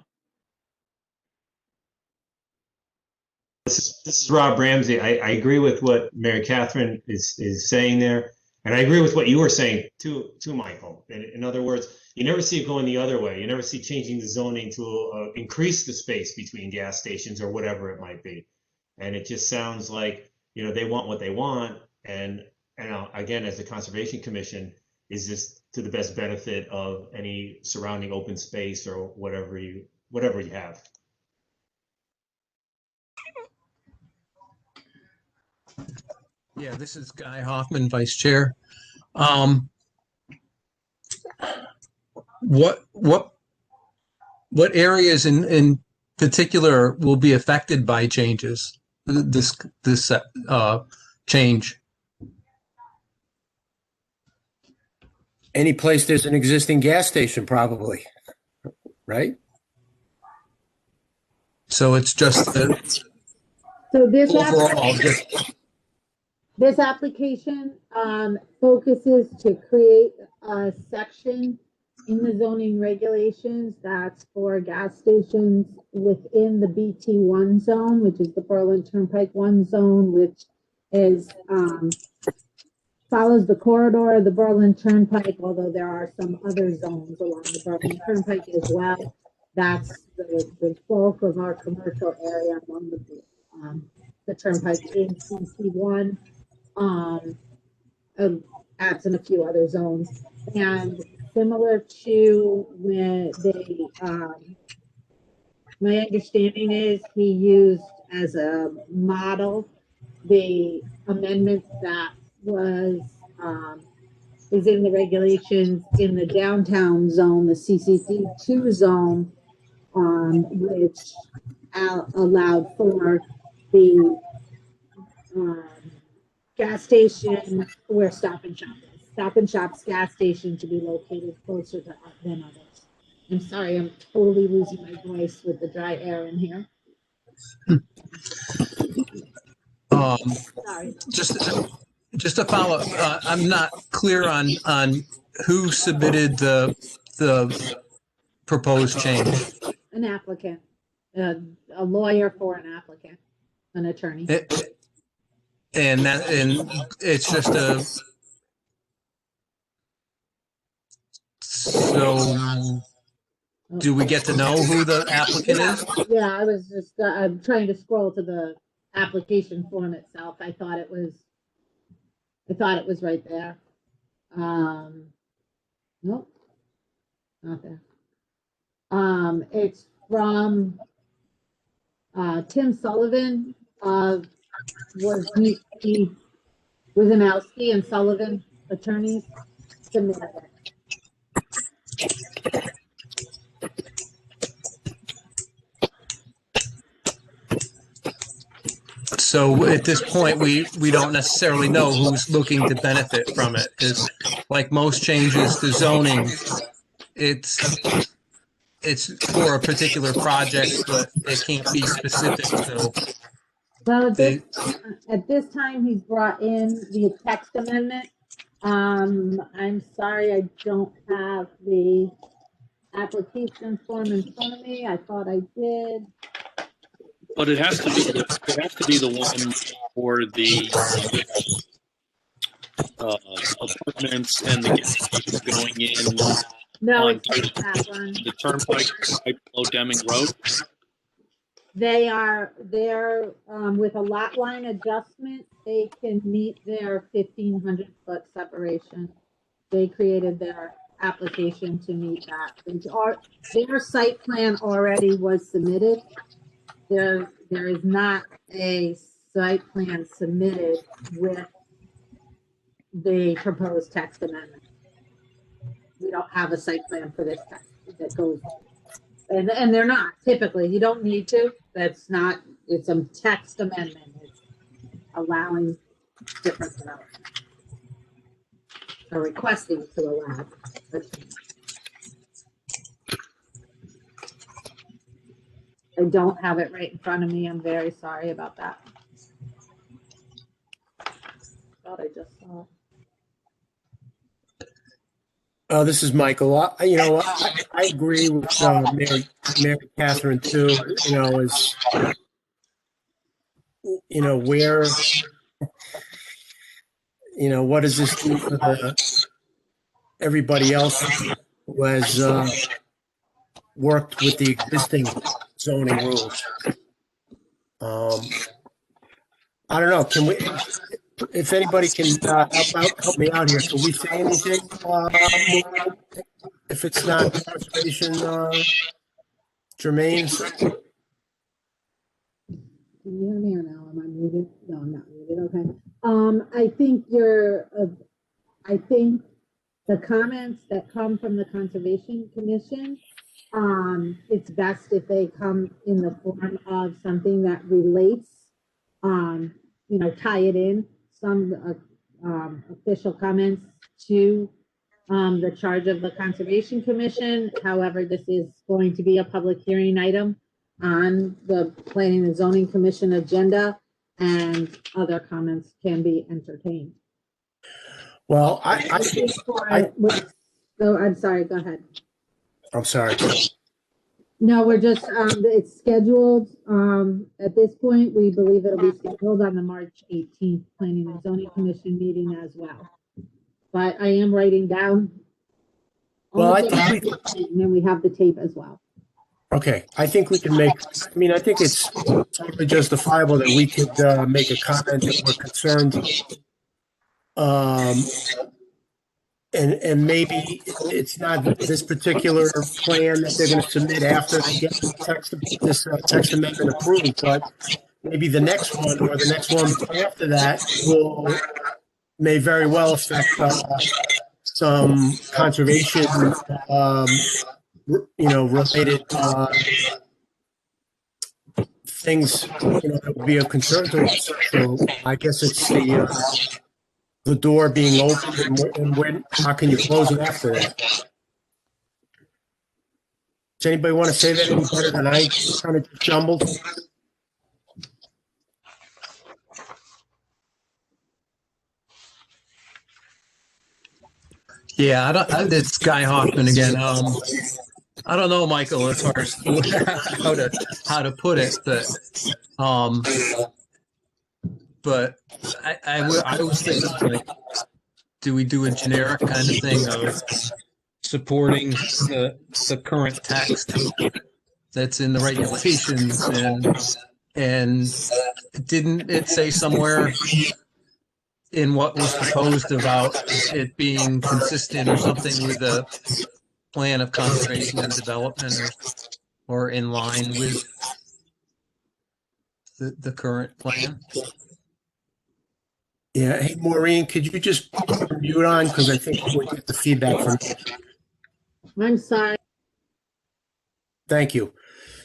This is Rob Ramsey. I agree with what Mary Catherine is saying there. And I agree with what you were saying too, Michael. In other words, you never see it going the other way. You never see changing the zoning to increase the space between gas stations or whatever it might be. And it just sounds like, you know, they want what they want. And again, as the Conservation Commission, is this to the best benefit of any surrounding open space or whatever you have. Yeah, this is Guy Hoffman, Vice Chair. What areas in particular will be affected by changes? This change. Any place there's an existing gas station, probably, right? So it's just the So this overall. this application focuses to create a section in the zoning regulations that's for gas stations within the BT1 zone, which is the Berlin Turnpike 1 zone, which is follows the corridor of the Berlin Turnpike, although there are some other zones along the Berlin Turnpike as well. That's the bulk of our commercial area along the Turnpike in CC1. Adds in a few other zones, and similar to when they my understanding is he used as a model the amendment that was is in the regulations in the downtown zone, the CCD2 zone, which allowed for the gas station where Stop and Shop is. Stop and Shop's gas station to be located closer to than others. I'm sorry, I'm totally losing my voice with the dry air in here. Sorry. Just to follow, I'm not clear on who submitted the proposed change. An applicant, a lawyer for an applicant, an attorney. And it's just so do we get to know who the applicant is? Yeah, I was just I'm trying to scroll to the application form itself. I thought it was right there. Nope, not there. It's from Tim Sullivan of Wozanowski and Sullivan attorneys submitted it. So at this point, we don't necessarily know who's looking to benefit from it, because like most changes to zoning, it's for a particular project, but it can't be specific. So, well, at this time, he's brought in the text amendment. I'm sorry, I don't have the application form in front of me. I thought I did. But it has to be the one for the apartments and the gas stations going in. No, on it's not that one. the Turnpike right below Deming Road. They're with a lot line adjustment, they can meet their 1,500 foot separation. They created their application to meet that. Their site plan already was submitted. There is not a site plan submitted with the proposed text amendment. We don't have a site plan for this text that goes, and they're not typically, you don't need to, that's not, it's a text amendment. It's allowing different development. Or requesting to allow. I don't have it right in front of me. I'm very sorry about that. Thought I just saw it. This is Michael. I agree with Mary Catherine too. Where, what does this do for everybody else who has worked with the existing zoning rules? I don't know. Can we? If anybody can help me out here, can we say anything? If it's not conservation germane? Can you hear me or no? Am I muted? No, I'm not muted. Okay. I think the comments that come from the Conservation Commission, it's best if they come in the form of something that relates, tie it in, some official comments to the charge of the Conservation Commission. However, this is going to be a public hearing item on the Planning and Zoning Commission agenda, and other comments can be entertained. Well, I'm sorry, go ahead. I'm sorry. No, we're just, it's scheduled, at this point, we believe it'll be scheduled on the March 18th Planning and Zoning Commission meeting as well. But I am writing down. Well, and then we have the tape as well. Okay, I think we can I think it's totally justifiable that we could make a comment that we're concerned. And maybe it's not this particular plan that they're going to submit after they get this text amendment approved, but maybe the next one or the next one after that may very well affect some conservation, related things, that would be of concern to us. So I guess it's the door being open, and how can you close it after that? Does anybody want to say that any better than I kind of jumbled? Yeah, it's Guy Hoffman again. I don't know, Michael, as far as how to put it, but I was thinking, like, do we do a generic kind of thing of supporting the current text that's in the regulations, and didn't it say somewhere in what was proposed about it being consistent or something with the plan of conservation and development, or in line with the current plan? Yeah. Hey, Maureen, could you just put your mute on? Because I think we'll get the feedback from you. I'm sorry. Thank you.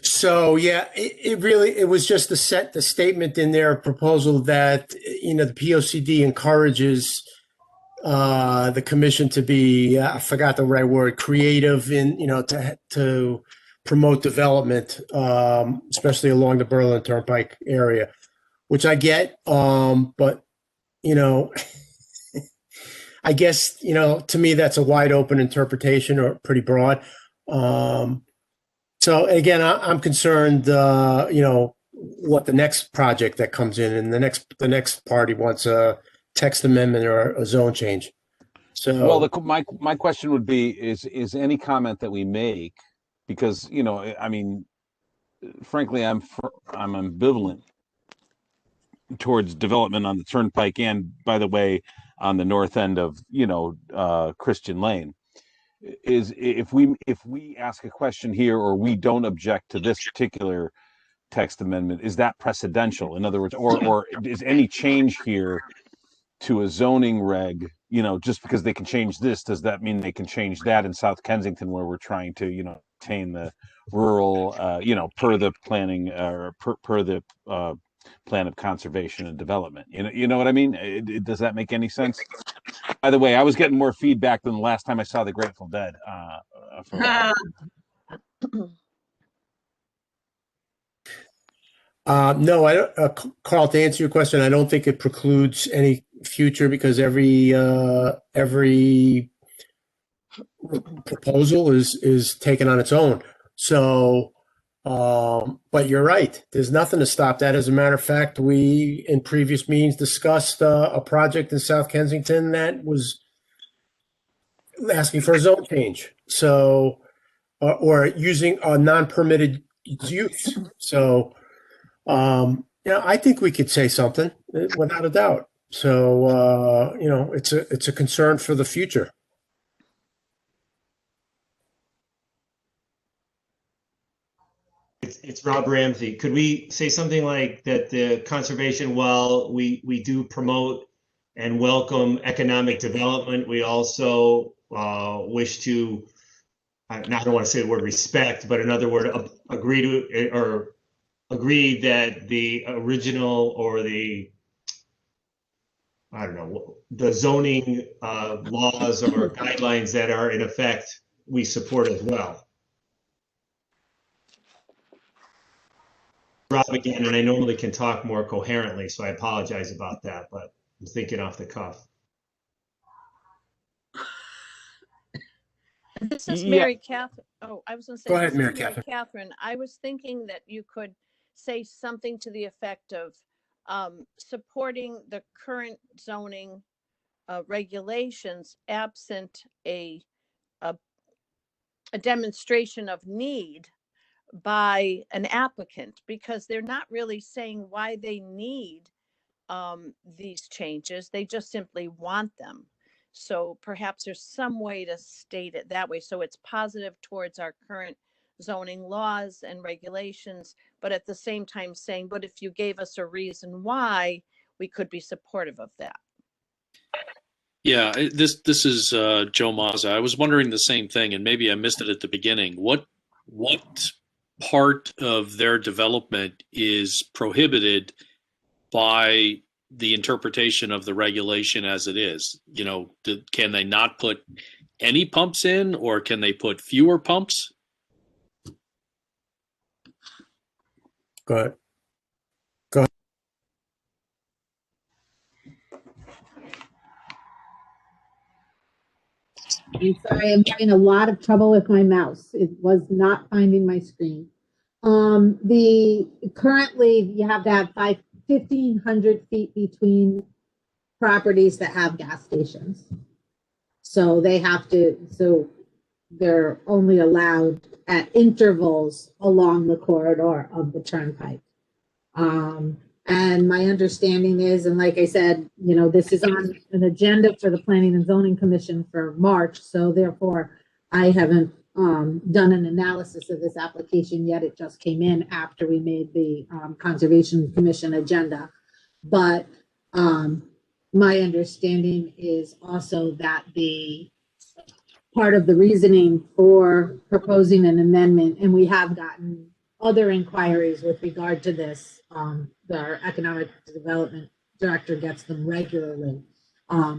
So, yeah, it was just the statement in their proposal that, the POCD encourages the commission to be, I forgot the right word, creative in, to promote development, especially along the Berlin Turnpike area, which I get. But, I guess, to me, that's a wide open interpretation, or pretty broad. So again, I'm concerned, what the next project that comes in, and the next party wants a text amendment or a zone change. So, well, my question would be, is any comment that we make, because, frankly, I'm ambivalent towards development on the Turnpike, and, by the way, on the north end of, Christian Lane. Is if we ask a question here, or we don't object to this particular text amendment, is that precedential? In other words, or is any change here to a zoning reg, just because they can change this, does that mean they can change that in South Kensington where we're trying to, attain the rural, per the planning or per the plan of conservation and development? You know what I mean? Does that make any sense? By the way, I was getting more feedback than the last time I saw the Grateful Dead. No, I don't, Carl, to answer your question, I don't think it precludes any future because every proposal is taken on its own. So, but you're right. There's nothing to stop that. As a matter of fact, we in previous meetings discussed a project in South Kensington that was asking for a zone change. So, or using a non-permitted use. So, I think we could say something without a doubt. So, it's a concern for the future. It's Rob Ramsey. Could we say something like that the conservation, while we do promote and welcome economic development, we also wish to, I don't want to say the word respect, but another word, agree to or agree that the original or the, I don't know, the zoning laws or guidelines that are in effect, we support as well. Rob again, and I normally can talk more coherently, so I apologize about that, but I'm thinking off the cuff. This is Mary Catherine. Oh, I was going to say, Go ahead, this is Mary Mary Catherine. Catherine. I was thinking that you could say something to the effect of supporting the current zoning regulations absent a demonstration of need by an applicant, because they're not really saying why they need these changes. They just simply want them. So perhaps there's some way to state it that way. So it's positive towards our current zoning laws and regulations, but at the same time saying, but if you gave us a reason why, we could be supportive of that. Yeah, this is Joe Mazza. I was wondering the same thing, and maybe I missed it at the beginning. What part of their development is prohibited by the interpretation of the regulation as it is? Can they not put any pumps in, or can they put fewer pumps? Go ahead. I'm sorry, I'm having a lot of trouble with my mouse. It was not finding my screen. Currently you have to have 1,500 feet between properties that have gas stations. So they're only allowed at intervals along the corridor of the turnpike. And my understanding is, and like I said, this is on an agenda for the Planning and Zoning Commission for March. So therefore, I haven't done an analysis of this application yet. It just came in after we made the Conservation Commission agenda. But my understanding is also that the part of the reasoning for proposing an amendment, and we have gotten other inquiries with regard to this. Our economic development director gets them regularly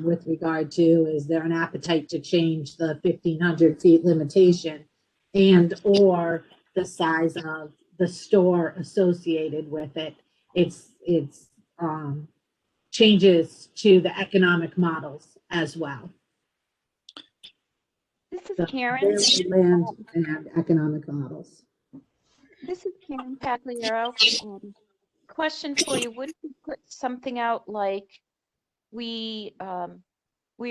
with regard to, is there an appetite to change the 1,500 feet limitation and or the size of the store associated with it? It's changes to the economic models as well. This is So Karen. land and economic models. This is Karen Pagliaro. Question for you: would you put something out like we are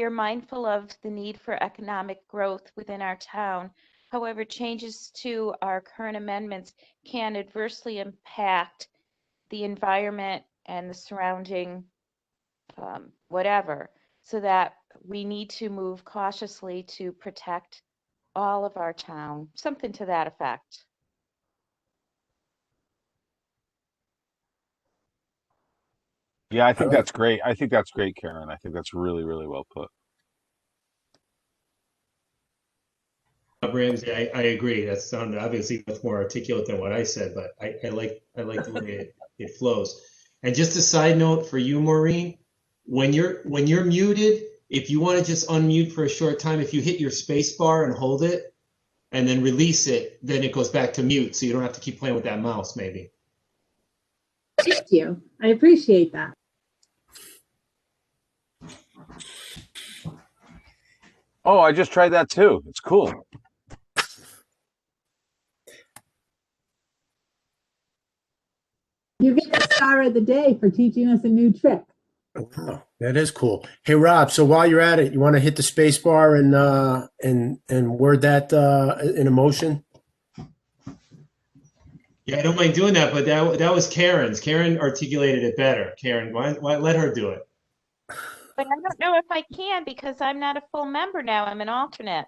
mindful of the need for economic growth within our town. However, changes to our current amendments can adversely impact the environment and the surrounding whatever, so that we need to move cautiously to protect all of our town, something to that effect. Yeah, I think that's great. I think that's great, Karen. I think that's really, really well put. Ramsey, I agree. That sounded obviously much more articulate than what I said, but I like the way it flows. And just a side note for you, Maureen, when you're muted, if you want to just unmute for a short time, if you hit your space bar and hold it and then release it, then it goes back to mute. So you don't have to keep playing with that mouse, maybe. Thank you. I appreciate that. Oh, I just tried that too. It's cool. You get the star of the day for teaching us a new trick. Wow, that is cool. Hey, Rob, so while you're at it, you want to hit the space bar and word that in a motion? Yeah, I don't mind doing that, but that was Karen's. Karen articulated it better. Karen, why let her do it? But I don't know if I can because I'm not a full member now. I'm an alternate.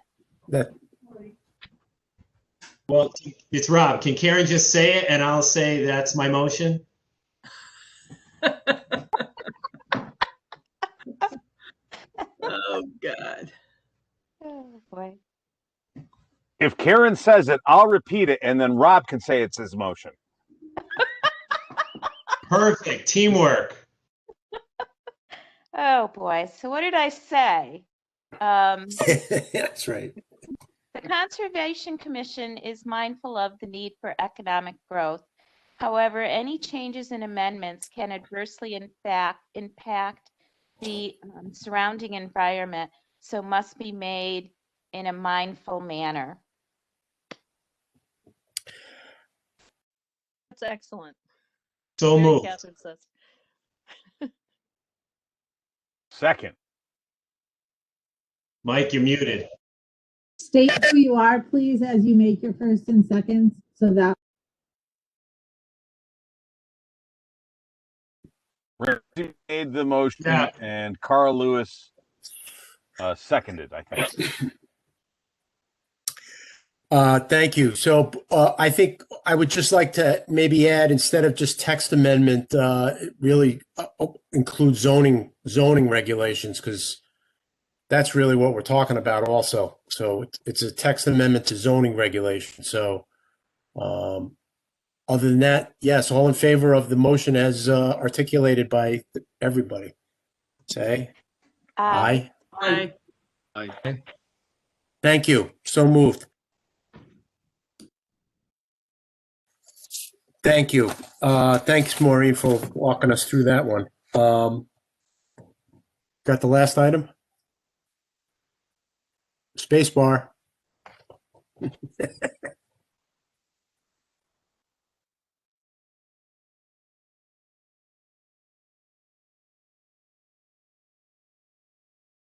Well, it's Rob. Can Karen just say it and I'll say that's my motion? Oh, God. Oh, boy. If Karen says it, I'll repeat it, and then Rob can say it's his motion. Perfect. Teamwork. Oh, boy. So what did I say? That's right. The Conservation Commission is mindful of the need for economic growth. However, any changes and amendments can adversely impact the surrounding environment, so must be made in a mindful manner. That's excellent. So Mary moved. Catherine says. Second. Mike, you're muted. State who you are, please, as you make your first and seconds, so that. Ramsey made the motion, Yeah. and Carl Lewis seconded, I think. Thank you. So I think I would just like to maybe add, instead of just text amendment, really include zoning regulations, because that's really what we're talking about also. So it's a text amendment to zoning regulation. So other than that, yes, all in favor of the motion as articulated by everybody. Say aye. Aye. Thank you. So moved. Thank you. Thanks, Maureen, for walking us through that one. Got the last item? Space bar.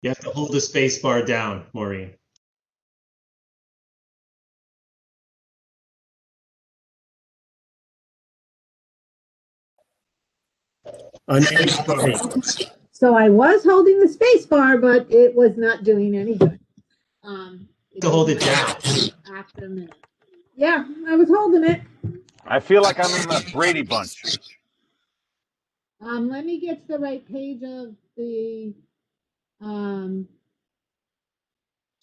You have to hold the space bar down, Maureen. So I was holding the space bar, but it was not doing any good. To hold it down. After a minute. Yeah, I was holding it. I feel like I'm in the Brady Bunch. Let me get to the right page of the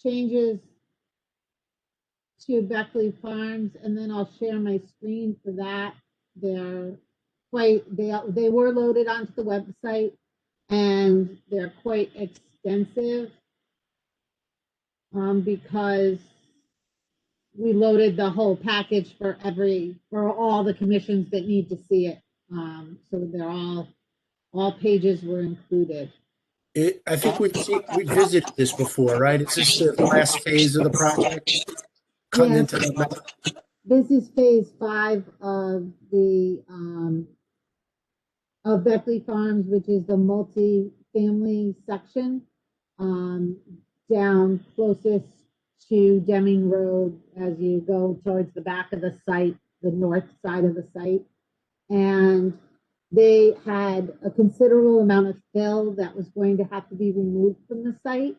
changes to Beckley Farms, and then I'll share my screen for that. They were loaded onto the website, and they're quite extensive because we loaded the whole package for all the commissions that need to see it. So they're all pages were included. I think we visited this before, right? Is this the last phase of the project? Cutting into the. This is phase 5 of the of Beckley Farms, which is the multi-family section down closest to Deming Road as you go towards the back of the site, the north side of the site. And they had a considerable amount of fill that was going to have to be removed from the site.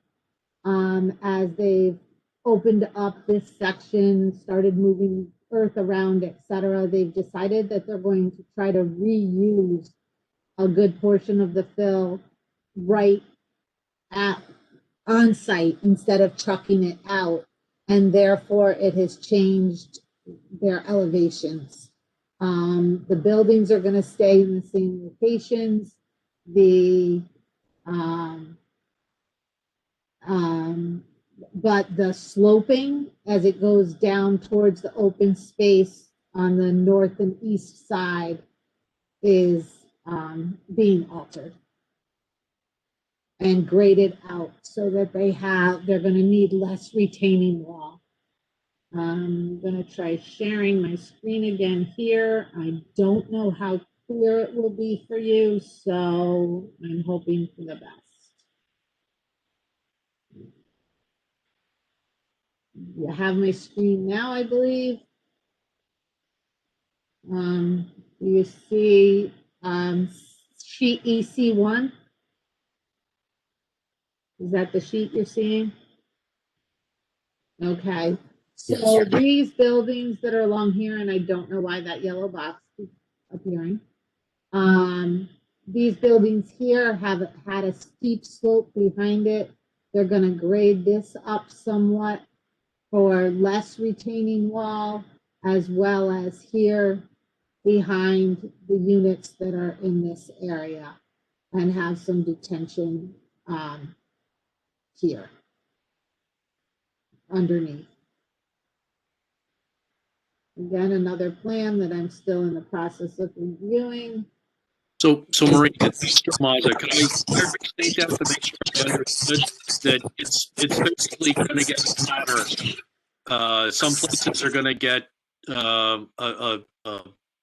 As they've opened up this section, started moving earth around, etc., they've decided that they're going to try to reuse a good portion of the fill right at on site instead of trucking it out, and therefore it has changed their elevations. The buildings are going to stay in the same locations. But the sloping as it goes down towards the open space on the north and east side is being altered and graded out so that they're going to need less retaining wall. I'm going to try sharing my screen again here. I don't know how clear it will be for you, so I'm hoping for the best. You have my screen now, I believe. You see sheet EC1. Is that the sheet you're seeing? Okay. So these buildings that are along here, and I don't know why that yellow box is appearing. These buildings here have had a steep slope behind it. They're going to grade this up somewhat for less retaining wall, as well as here behind the units that are in this area, and have some detention here underneath. Again, another plan that I'm still in the process of reviewing. So Marie, Mazza, can I restate that to make sure I understood that it's basically going to get flatter. Some places are going to get a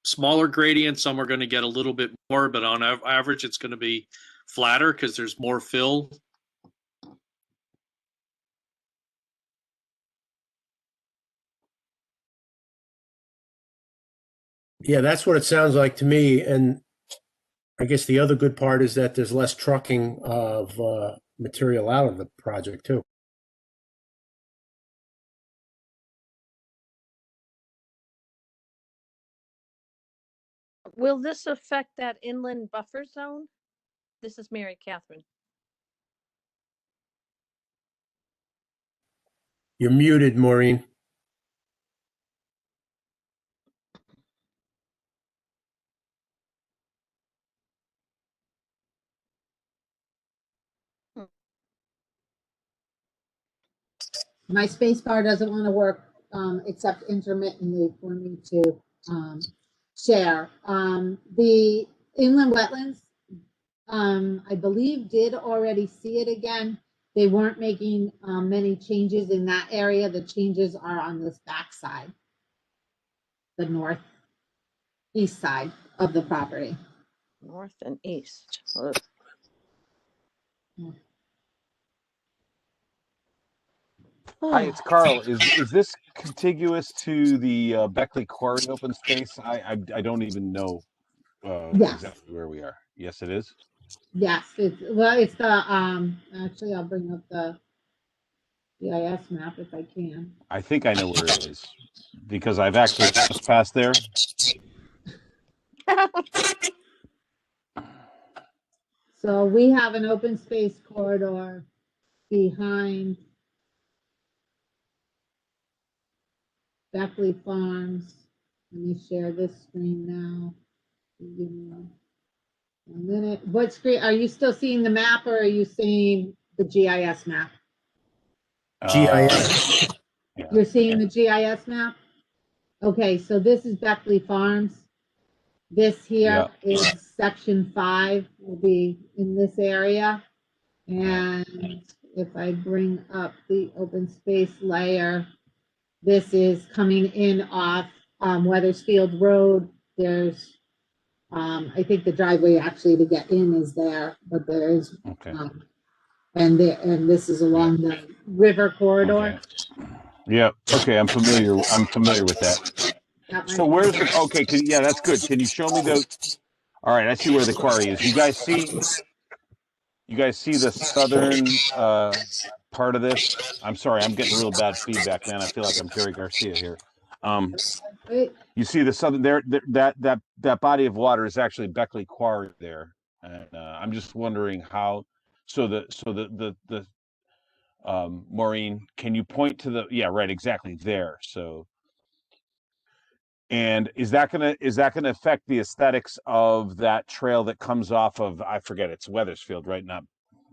smaller gradient. Some are going to get a little bit more, but on average, it's going to be flatter because there's more fill. Yeah, that's what it sounds like to me. And I guess the other good part is that there's less trucking of material out of the project too. Will this affect that inland buffer zone? This is Mary Catherine. You're muted, Maureen. My space bar doesn't want to work except intermittently for me to share. The inland wetlands, I believe, did already see it again. They weren't making many changes in that area. The changes are on this back side, the northeast side of the property. North and east. Ugh. Hi, it's Carl. Is this contiguous to the Beckley Quarry open space? I don't even know Yes. exactly where we are. Yes, it is. Yes, it's the actually I'll bring up the GIS map if I can. I think I know where it is because I've actually just passed there. So we have an open space corridor behind Beckley Farms. Let me share this screen now. Give me a minute. What screen? Are you still seeing the map or are you seeing the GIS map? GIS. You're seeing the GIS map? Okay, so this is Beckley Farms. This here is section 5, will be in this area. And if I bring up the open space layer, this is coming in off Weathersfield Road. There's, I think the driveway actually to get in is there, but there is, and this is along the river corridor. Yeah. Okay. I'm familiar with that. So where's the? Okay. Yeah, that's good. Can you show me the? All right. I see where the quarry is. You guys see the southern part of this? I'm sorry. I'm getting real bad feedback, man. I feel like I'm Jerry Garcia here. You see the southern there. That body of water is actually Beckley Quarry there. And I'm just wondering how, Maureen, can you point to the, yeah, right, exactly there. So, and is that gonna affect the aesthetics of that trail that comes off of, I forget, it's Weathersfield, right? Not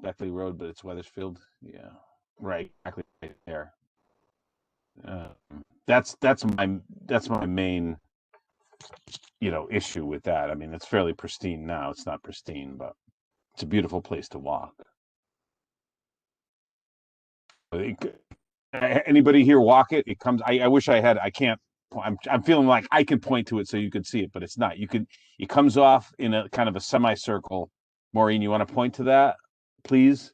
Beckley Road, but it's Weathersfield. Yeah, right, exactly right there. That's my main, issue with that. I mean, it's fairly pristine now. It's not pristine, but it's a beautiful place to walk. Anybody here walk it? It comes. I wish I had. I can't. I'm feeling like I can point to it so you could see it, but it's not. You can. It comes off in a kind of a semicircle. Maureen, you want to point to that, please?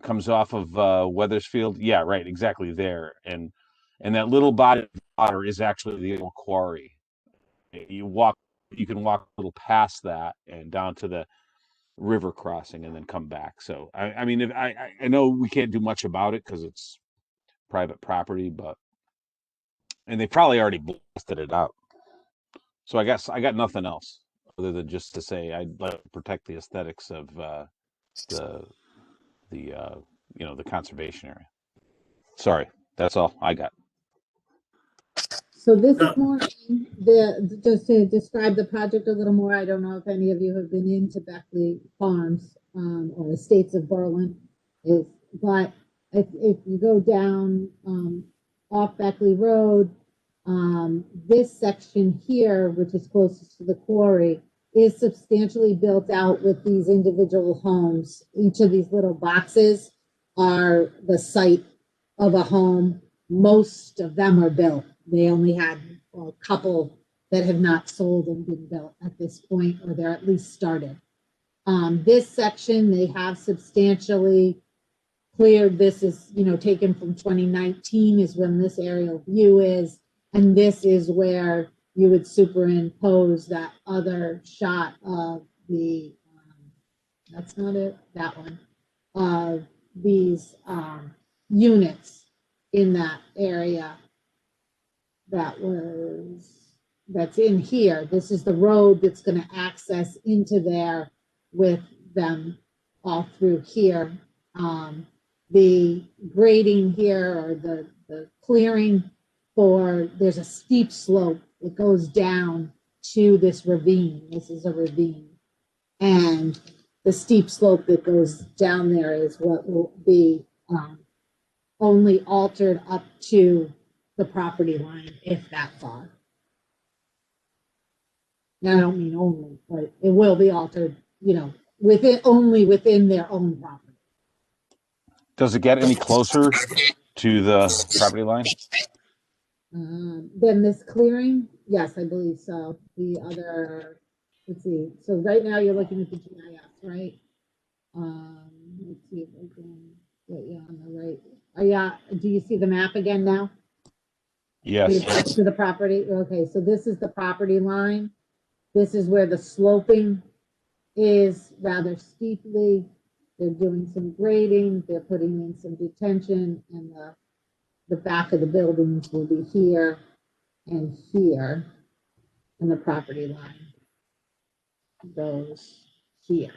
Comes off of Weathersfield. Yeah, right. Exactly there. And that little body of water is actually the old quarry. You can walk a little past that and down to the river crossing and then come back. So I mean, I know we can't do much about it because it's private property, and they probably already blasted it out. So I guess I got nothing else other than just to say I'd like to protect the aesthetics of the conservation area. Sorry, that's all I got. So this is more just to describe the project a little more. I don't know if any of you have been into Beckley Farms or Estates of Berlin, but if you go down off Beckley Road, this section here, which is closest to the quarry, is substantially built out with these individual homes. Each of these little boxes are the site of a home. Most of them are built. They only had a couple that have not sold and been built at this point, or they're at least started. This section, they have substantially cleared. This is, taken from 2019 is when this aerial view is. And this is where you would superimpose that other shot of the, that's not it, that one, of these units in that area that's in here. This is the road that's going to access into there with them all through here. The grading here, or the clearing there's a steep slope that goes down to this ravine. This is a ravine. And the steep slope that goes down there is what will be only altered up to the property line, if that far. Now, I don't mean only, but it will be altered, only within their own property. Does it get any closer to the property line? Then this clearing, yes, I believe so. The other, let's see. So right now you're looking at the GIS, right? Let's see if I can get you on the right. Do you see the map again now? Yes. To the property. Okay, so this is the property line. This is where the sloping is rather steeply. They're doing some grading. They're putting in some detention, and the back of the buildings will be here and here, and the property line goes here.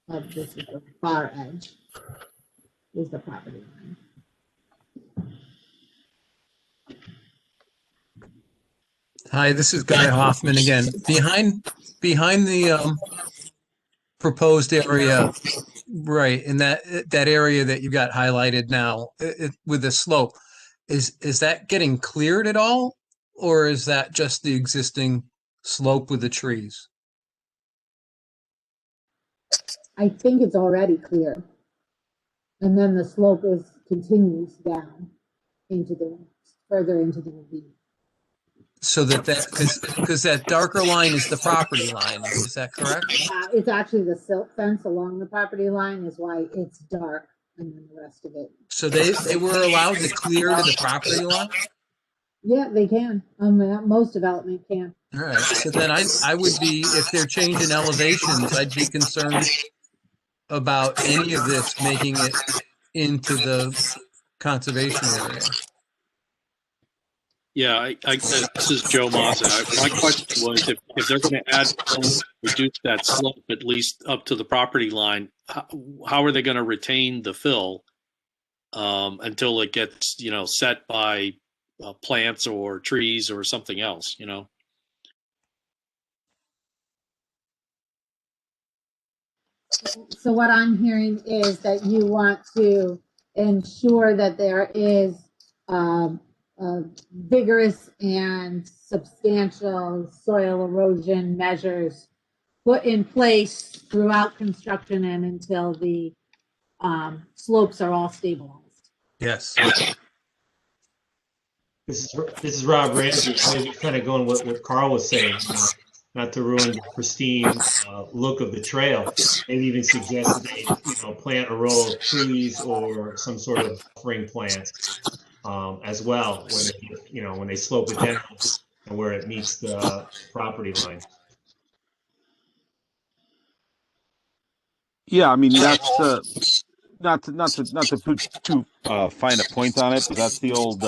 This is the far edge, is the property line. Hi, this is Guy Hoffman again. Behind the proposed area, right, in that area that you got highlighted now with the slope, is that getting cleared at all, or is that just the existing slope with the trees? I think it's already clear. And then the slope continues down further into the ravine. So because that darker line is the property line, is that correct? It's actually the silt fence along the property line is why it's dark, and then the rest of it. So they were allowed to clear to the property line? Yeah, they can. Most development can. All right. So then I would be, if they're changing elevations, I'd be concerned about any of this making it into the conservation area. Yeah, this is Joe Mazza. My question was if they're going to add reduce that slope at least up to the property line, how are they going to retain the fill until it gets set by plants or trees or something else? So what I'm hearing is that you want to ensure that there is vigorous and substantial soil erosion measures put in place throughout construction and until the slopes are all stabilized. Yes. This is Rob Ramsey. I was kind of going what Carl was saying, not to ruin the pristine look of the trail. Maybe even suggest that they, plant a row of trees or some sort of buffering plants as well when they slope it down and where it meets the property line. Yeah, I mean that's not to put too fine a point on it, but that's the old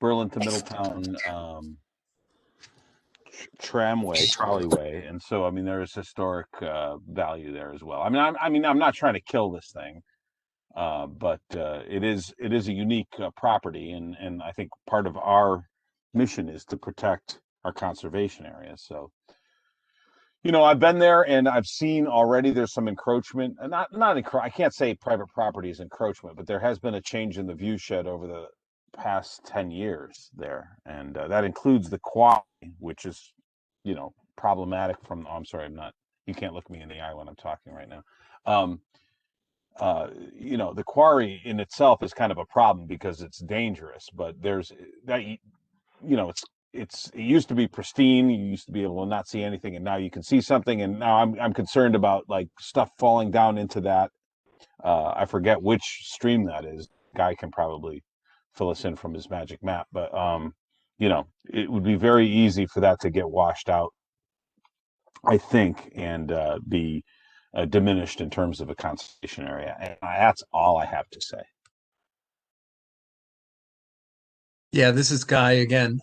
Burlington Middletown tramway, trolleyway, and so I mean there is historic value there as well. I'm not trying to kill this thing, but it is a unique property, and I think part of our mission is to protect our conservation areas. So, I've been there and I've seen already there's some encroachment. I can't say private property is encroachment, but there has been a change in the view shed over the past 10 years there, and that includes the quarry, which is problematic from. Oh, I'm sorry, you can't look me in the eye when I'm talking right now. The quarry in itself is kind of a problem because it's dangerous, but there's that, it used to be pristine. You used to be able to not see anything, and now you can see something. And now I'm concerned about like stuff falling down into that. I forget which stream that is. Guy can probably fill us in from his magic map, but it would be very easy for that to get washed out, I think, and be diminished in terms of a conservation area. And that's all I have to say. Yeah, this is Guy again.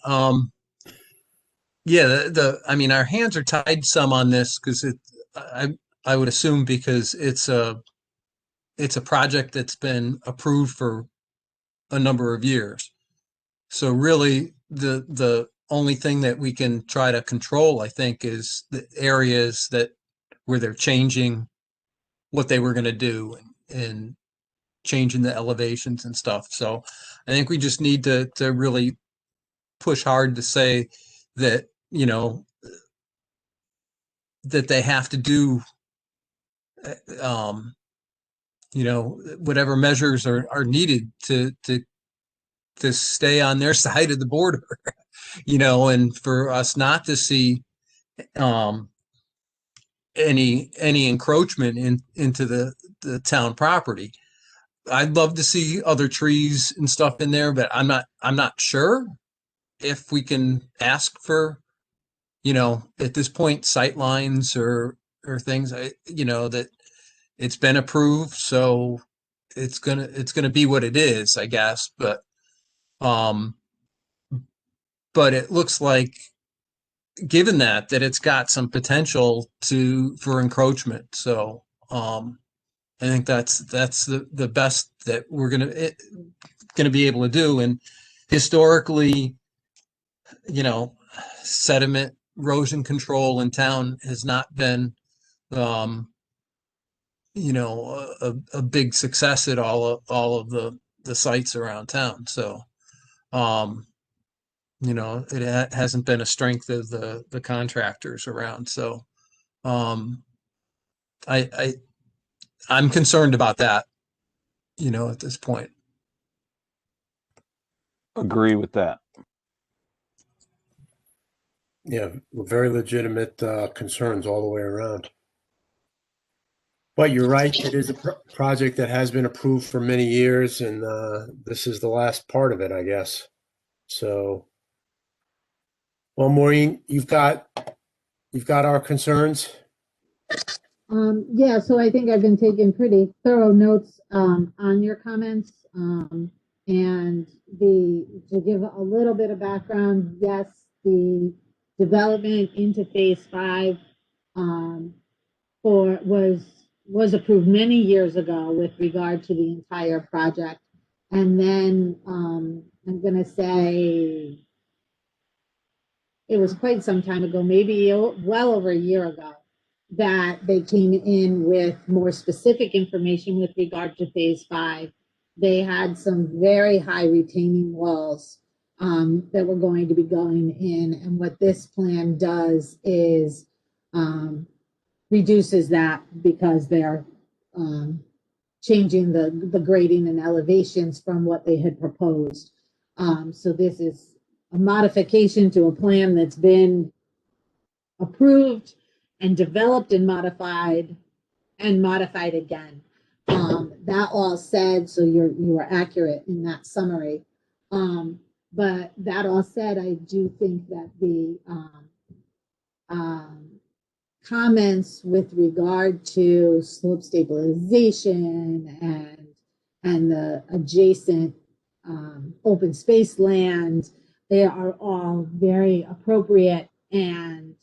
Yeah, I mean, our hands are tied some on this because I would assume because it's a project that's been approved for a number of years. So really, the only thing that we can try to control, I think, is the areas where they're changing what they were going to do and changing the elevations and stuff. So I think we just need to really push hard to say that, that they have to do, whatever measures are needed to stay on their side of the border, and for us not to see any encroachment into the town property. I'd love to see other trees and stuff in there, but I'm not sure if we can ask for, at this point, sight lines or things, that it's been approved, so it's gonna be what it is, I guess. But it looks like, given that it's got some potential for encroachment. So I think that's the best that we're gonna be able to do. And historically, sediment erosion control in town has not been a big success at all of the sites around town. So it hasn't been a strength of the contractors around. So I'm concerned about that, at this point. Agree with that. Yeah, very legitimate concerns all the way around. But you're right, it is a project that has been approved for many years, and this is the last part of it, I guess. So, well, Maureen, you've got our concerns. Yeah, so I think I've been taking pretty thorough notes on your comments. And to give a little bit of background, yes, the development into phase 5 was approved many years ago with regard to the entire project. And then I'm going to say it was quite some time ago, maybe well over a year ago, that they came in with more specific information with regard to phase 5. They had some very high retaining walls that were going to be going in. And what this plan does is reduces that because they're changing the grading and elevations from what they had proposed. So this is a modification to a plan that's been approved and developed and modified again. That all said, so you are accurate in that summary. But that all said, I do think that the comments with regard to slope stabilization and the adjacent open space land, they are all very appropriate, and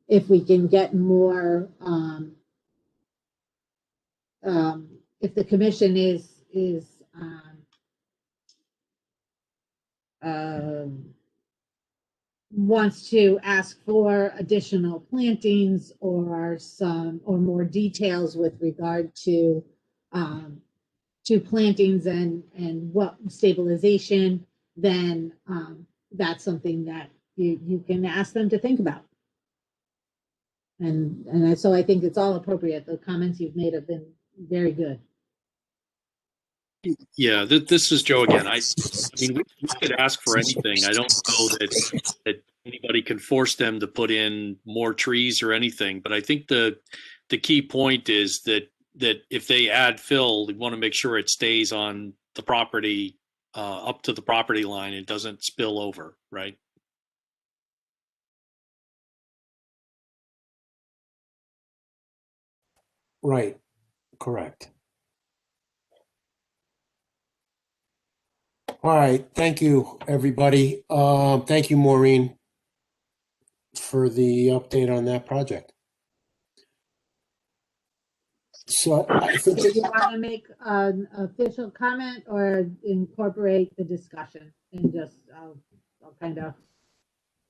if we can get more, if the commission wants to ask for additional plantings or more details with regard to plantings and what stabilization, then that's something that you can ask them to think about. And so I think it's all appropriate. The comments you've made have been very good. Yeah, this is Joe again. I mean, we could ask for anything. I don't know that anybody can force them to put in more trees or anything. But I think the key point is that if they add fill, we want to make sure it stays on the property up to the property line. It doesn't spill over, right? Right. Correct. All right. Thank you, everybody. Thank you, Maureen, for the update on that project. So I think Do you want to make an official comment or incorporate the discussion and just I'll kind of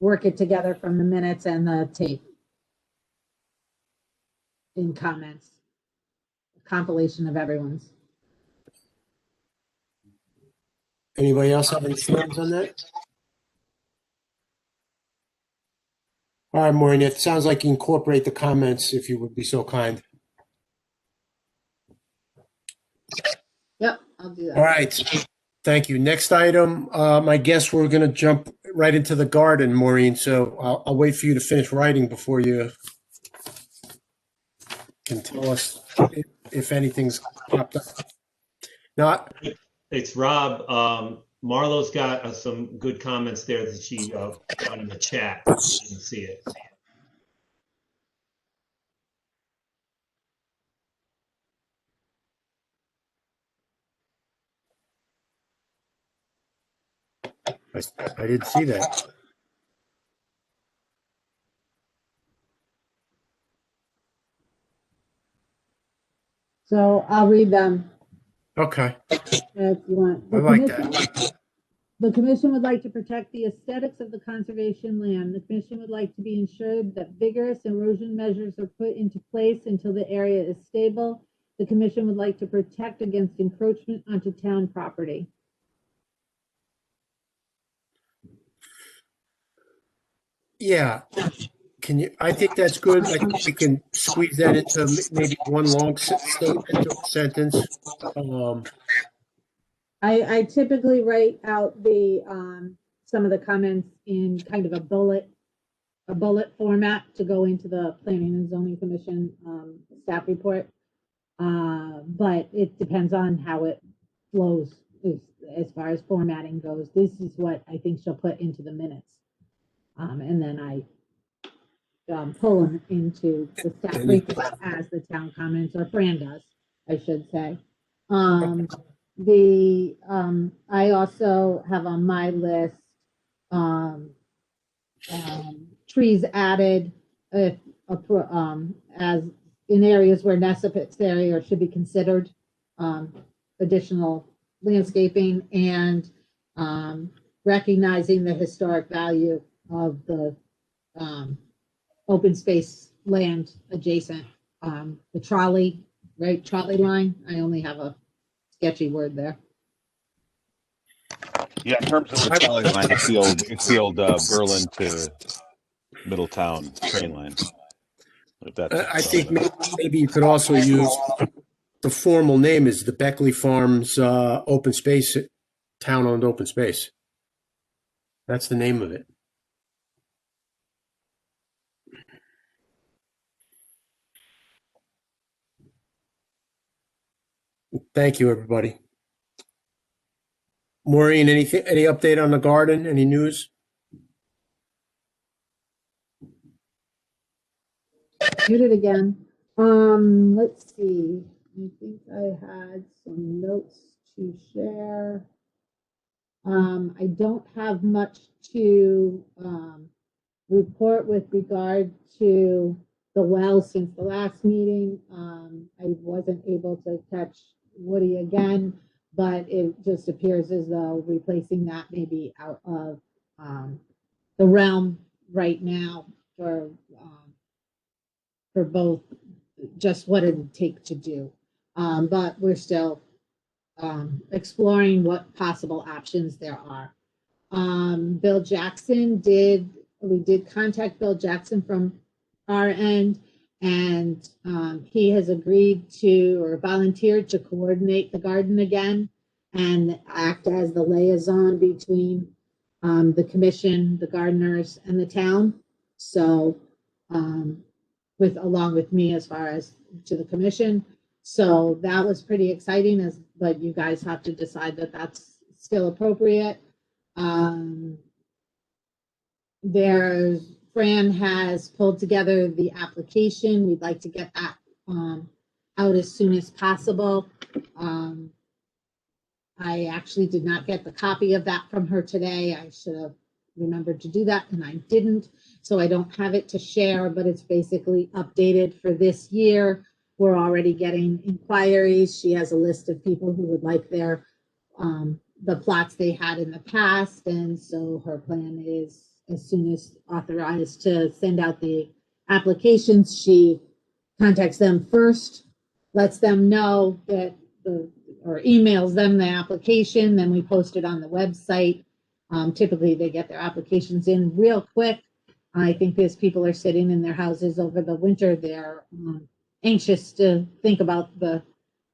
work it together from the minutes and the tape in comments, compilation of everyone's. Anybody else have any feelings on that? All right, Maureen, it sounds like you incorporate the comments if you would be so kind. Yep, I'll do that. All right. Thank you. Next item, I guess we're going to jump right into the garden, Maureen. So I'll wait for you to finish writing before you can tell us if anything's popped up. Not. It's Rob. Marlo's got some good comments there that she put in the chat. You can see it. I didn't see that. So I'll read them. Okay. If you want. I like that. The commission would like to protect the aesthetics of the conservation land. The commission would like to be ensured that vigorous erosion measures are put into place until the area is stable. The commission would like to protect against encroachment onto town property. Yeah. Can you? I think that's good. I think we can squeeze that into maybe one long statement or sentence. I typically write out the some of the comments in kind of a bullet format to go into the Planning and Zoning Commission staff report. But it depends on how it flows as far as formatting goes. This is what I think she'll put into the minutes. And then I pull them into the staff report as the town comments, or Fran does, I should say. I also have on my list, um, trees added if, as in areas where necessary or should be considered, additional landscaping and, recognizing the historic value of the, open space land adjacent, the trolley, right, trolley line. I only have a sketchy word there. Yeah, in terms of the trolley line, it's the old Berlin to Middletown train line. If that's I think maybe you could also use the formal name is the Beckley Farms Open Space, town-owned open space. That's the name of it. Thank you, everybody. Maureen, any update on the garden? Any news? Muted again. Let's see. I think I had some notes to share. I don't have much to report with regard to the well since the last meeting. I wasn't able to catch Woody again, but it just appears as though replacing that may be out of the realm right now for both just what it would take to do. But we're still exploring what possible options there are. Bill Jackson we did contact Bill Jackson from our end, and he has agreed to or volunteered to coordinate the garden again and act as the liaison between the commission, the gardeners, and the town. So along with me as far as to the commission. So that was pretty exciting, but you guys have to decide that that's still appropriate. Fran has pulled together the application. We'd like to get that out as soon as possible. I actually did not get the copy of that from her today. I should have remembered to do that, and I didn't. So I don't have it to share, but it's basically updated for this year. We're already getting inquiries. She has a list of people who would like their the plots they had in the past, and so her plan is, as soon as authorized, to send out the applications. She contacts them first, lets them know that or emails them the application, then we post it on the website. Typically they get their applications in real quick. I think as people are sitting in their houses over the winter, they're anxious to think about the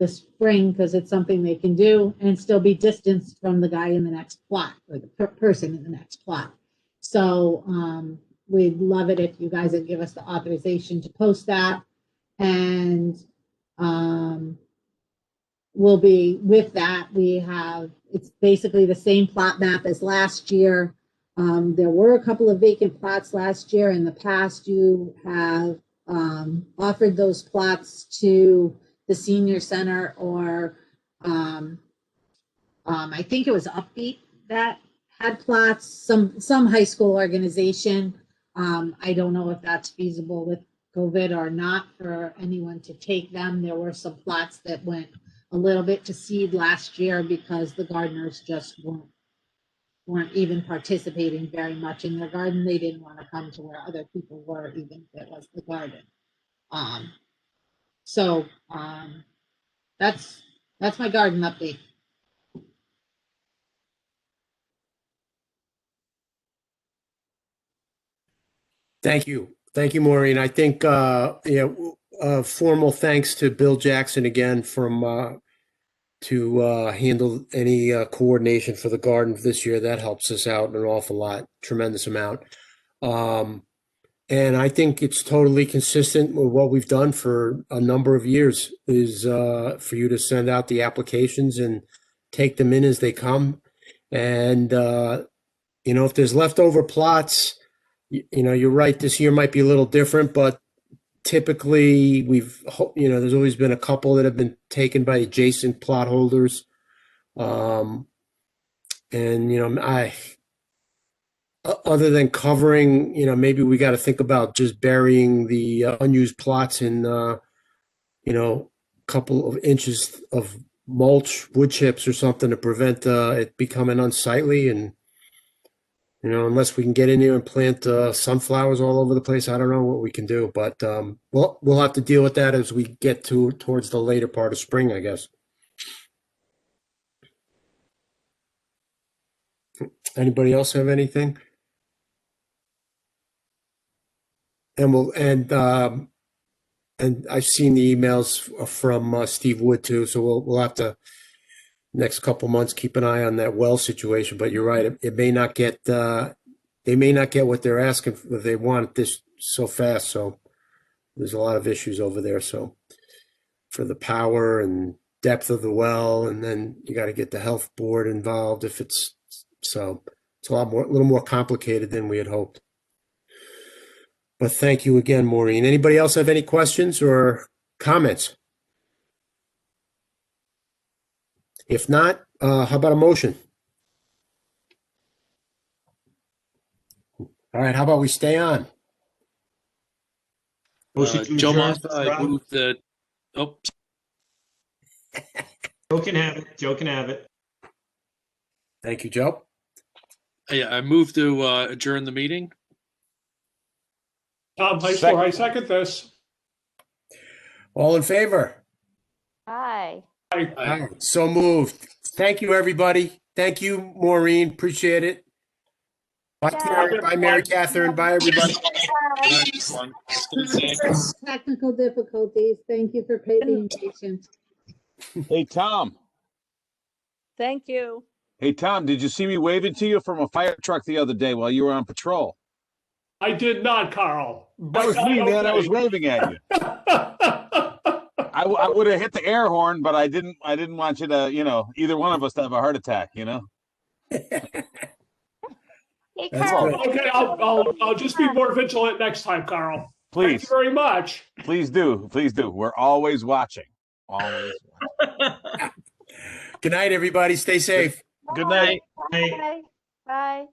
spring because it's something they can do and still be distanced from the guy in the next plot or the person in the next plot. So we'd love it if you guys would give us the authorization to post that. And we'll be with that. It's basically the same plot map as last year. There were a couple of vacant plots last year. In the past, you have offered those plots to the senior center or I think it was Upbeat that had plots, some high school organization. I don't know if that's feasible with COVID or not for anyone to take them. There were some plots that went a little bit to seed last year because the gardeners just weren't even participating very much in their garden. They didn't want to come to where other people were, even if it was the garden. That's my garden update. Thank you. Thank you, Maureen. I think, formal thanks to Bill Jackson again to handle any coordination for the garden this year. That helps us out an awful lot, tremendous amount. And I think it's totally consistent with what we've done for a number of years is for you to send out the applications and take them in as they come. And, if there's leftover plots, you're right, this year might be a little different, but typically there's always been a couple that have been taken by adjacent plot holders. And, other than covering, maybe we got to think about just burying the unused plots in, a couple of inches of mulch, wood chips or something to prevent it becoming unsightly. And, unless we can get in here and plant sunflowers all over the place, I don't know what we can do. But we'll have to deal with that as we get towards the later part of spring, I guess. Anybody else have anything? And I've seen the emails from Steve Wood too, so we'll have to next couple months keep an eye on that well situation. But you're right, it may not get they may not get what they're asking for. They want this so fast, so there's a lot of issues over there. So for the power and depth of the well, and then you got to get the health board involved if it's a little more complicated than we had hoped. But thank you again, Maureen. Anybody else have any questions or comments? If not, how about a motion? All right, how about we stay on? Motion to Joe adjourn, Mazza, I Rob? move that. Oh, Joe can have it. Joe can have it. Thank you, Joe. yeah, I move to adjourn the meeting. Tom Heisler, I second this. All in favor? Hi. Aye. All right, so moved. Thank you, everybody. Thank you, Maureen. Appreciate it. Bye, Karen. Bye, Mary Catherine. Bye, everybody. Technical difficulties. Thank you for being patient. Hey, Tom. Thank you. Hey, Tom, did you see me waving to you from a fire truck the other day while you were on patrol? I did not, Carl. That was me, man. I was waving at you. I would have hit the air horn, but I didn't want you to, either one of us to have a heart attack, Hey, That's Carl. good. Okay, I'll just be more vigilant next time, Carl. Thank Please, you very much. please do. Please do. We're always watching. Always. Good night, everybody. Stay safe. Good night. Bye. Bye.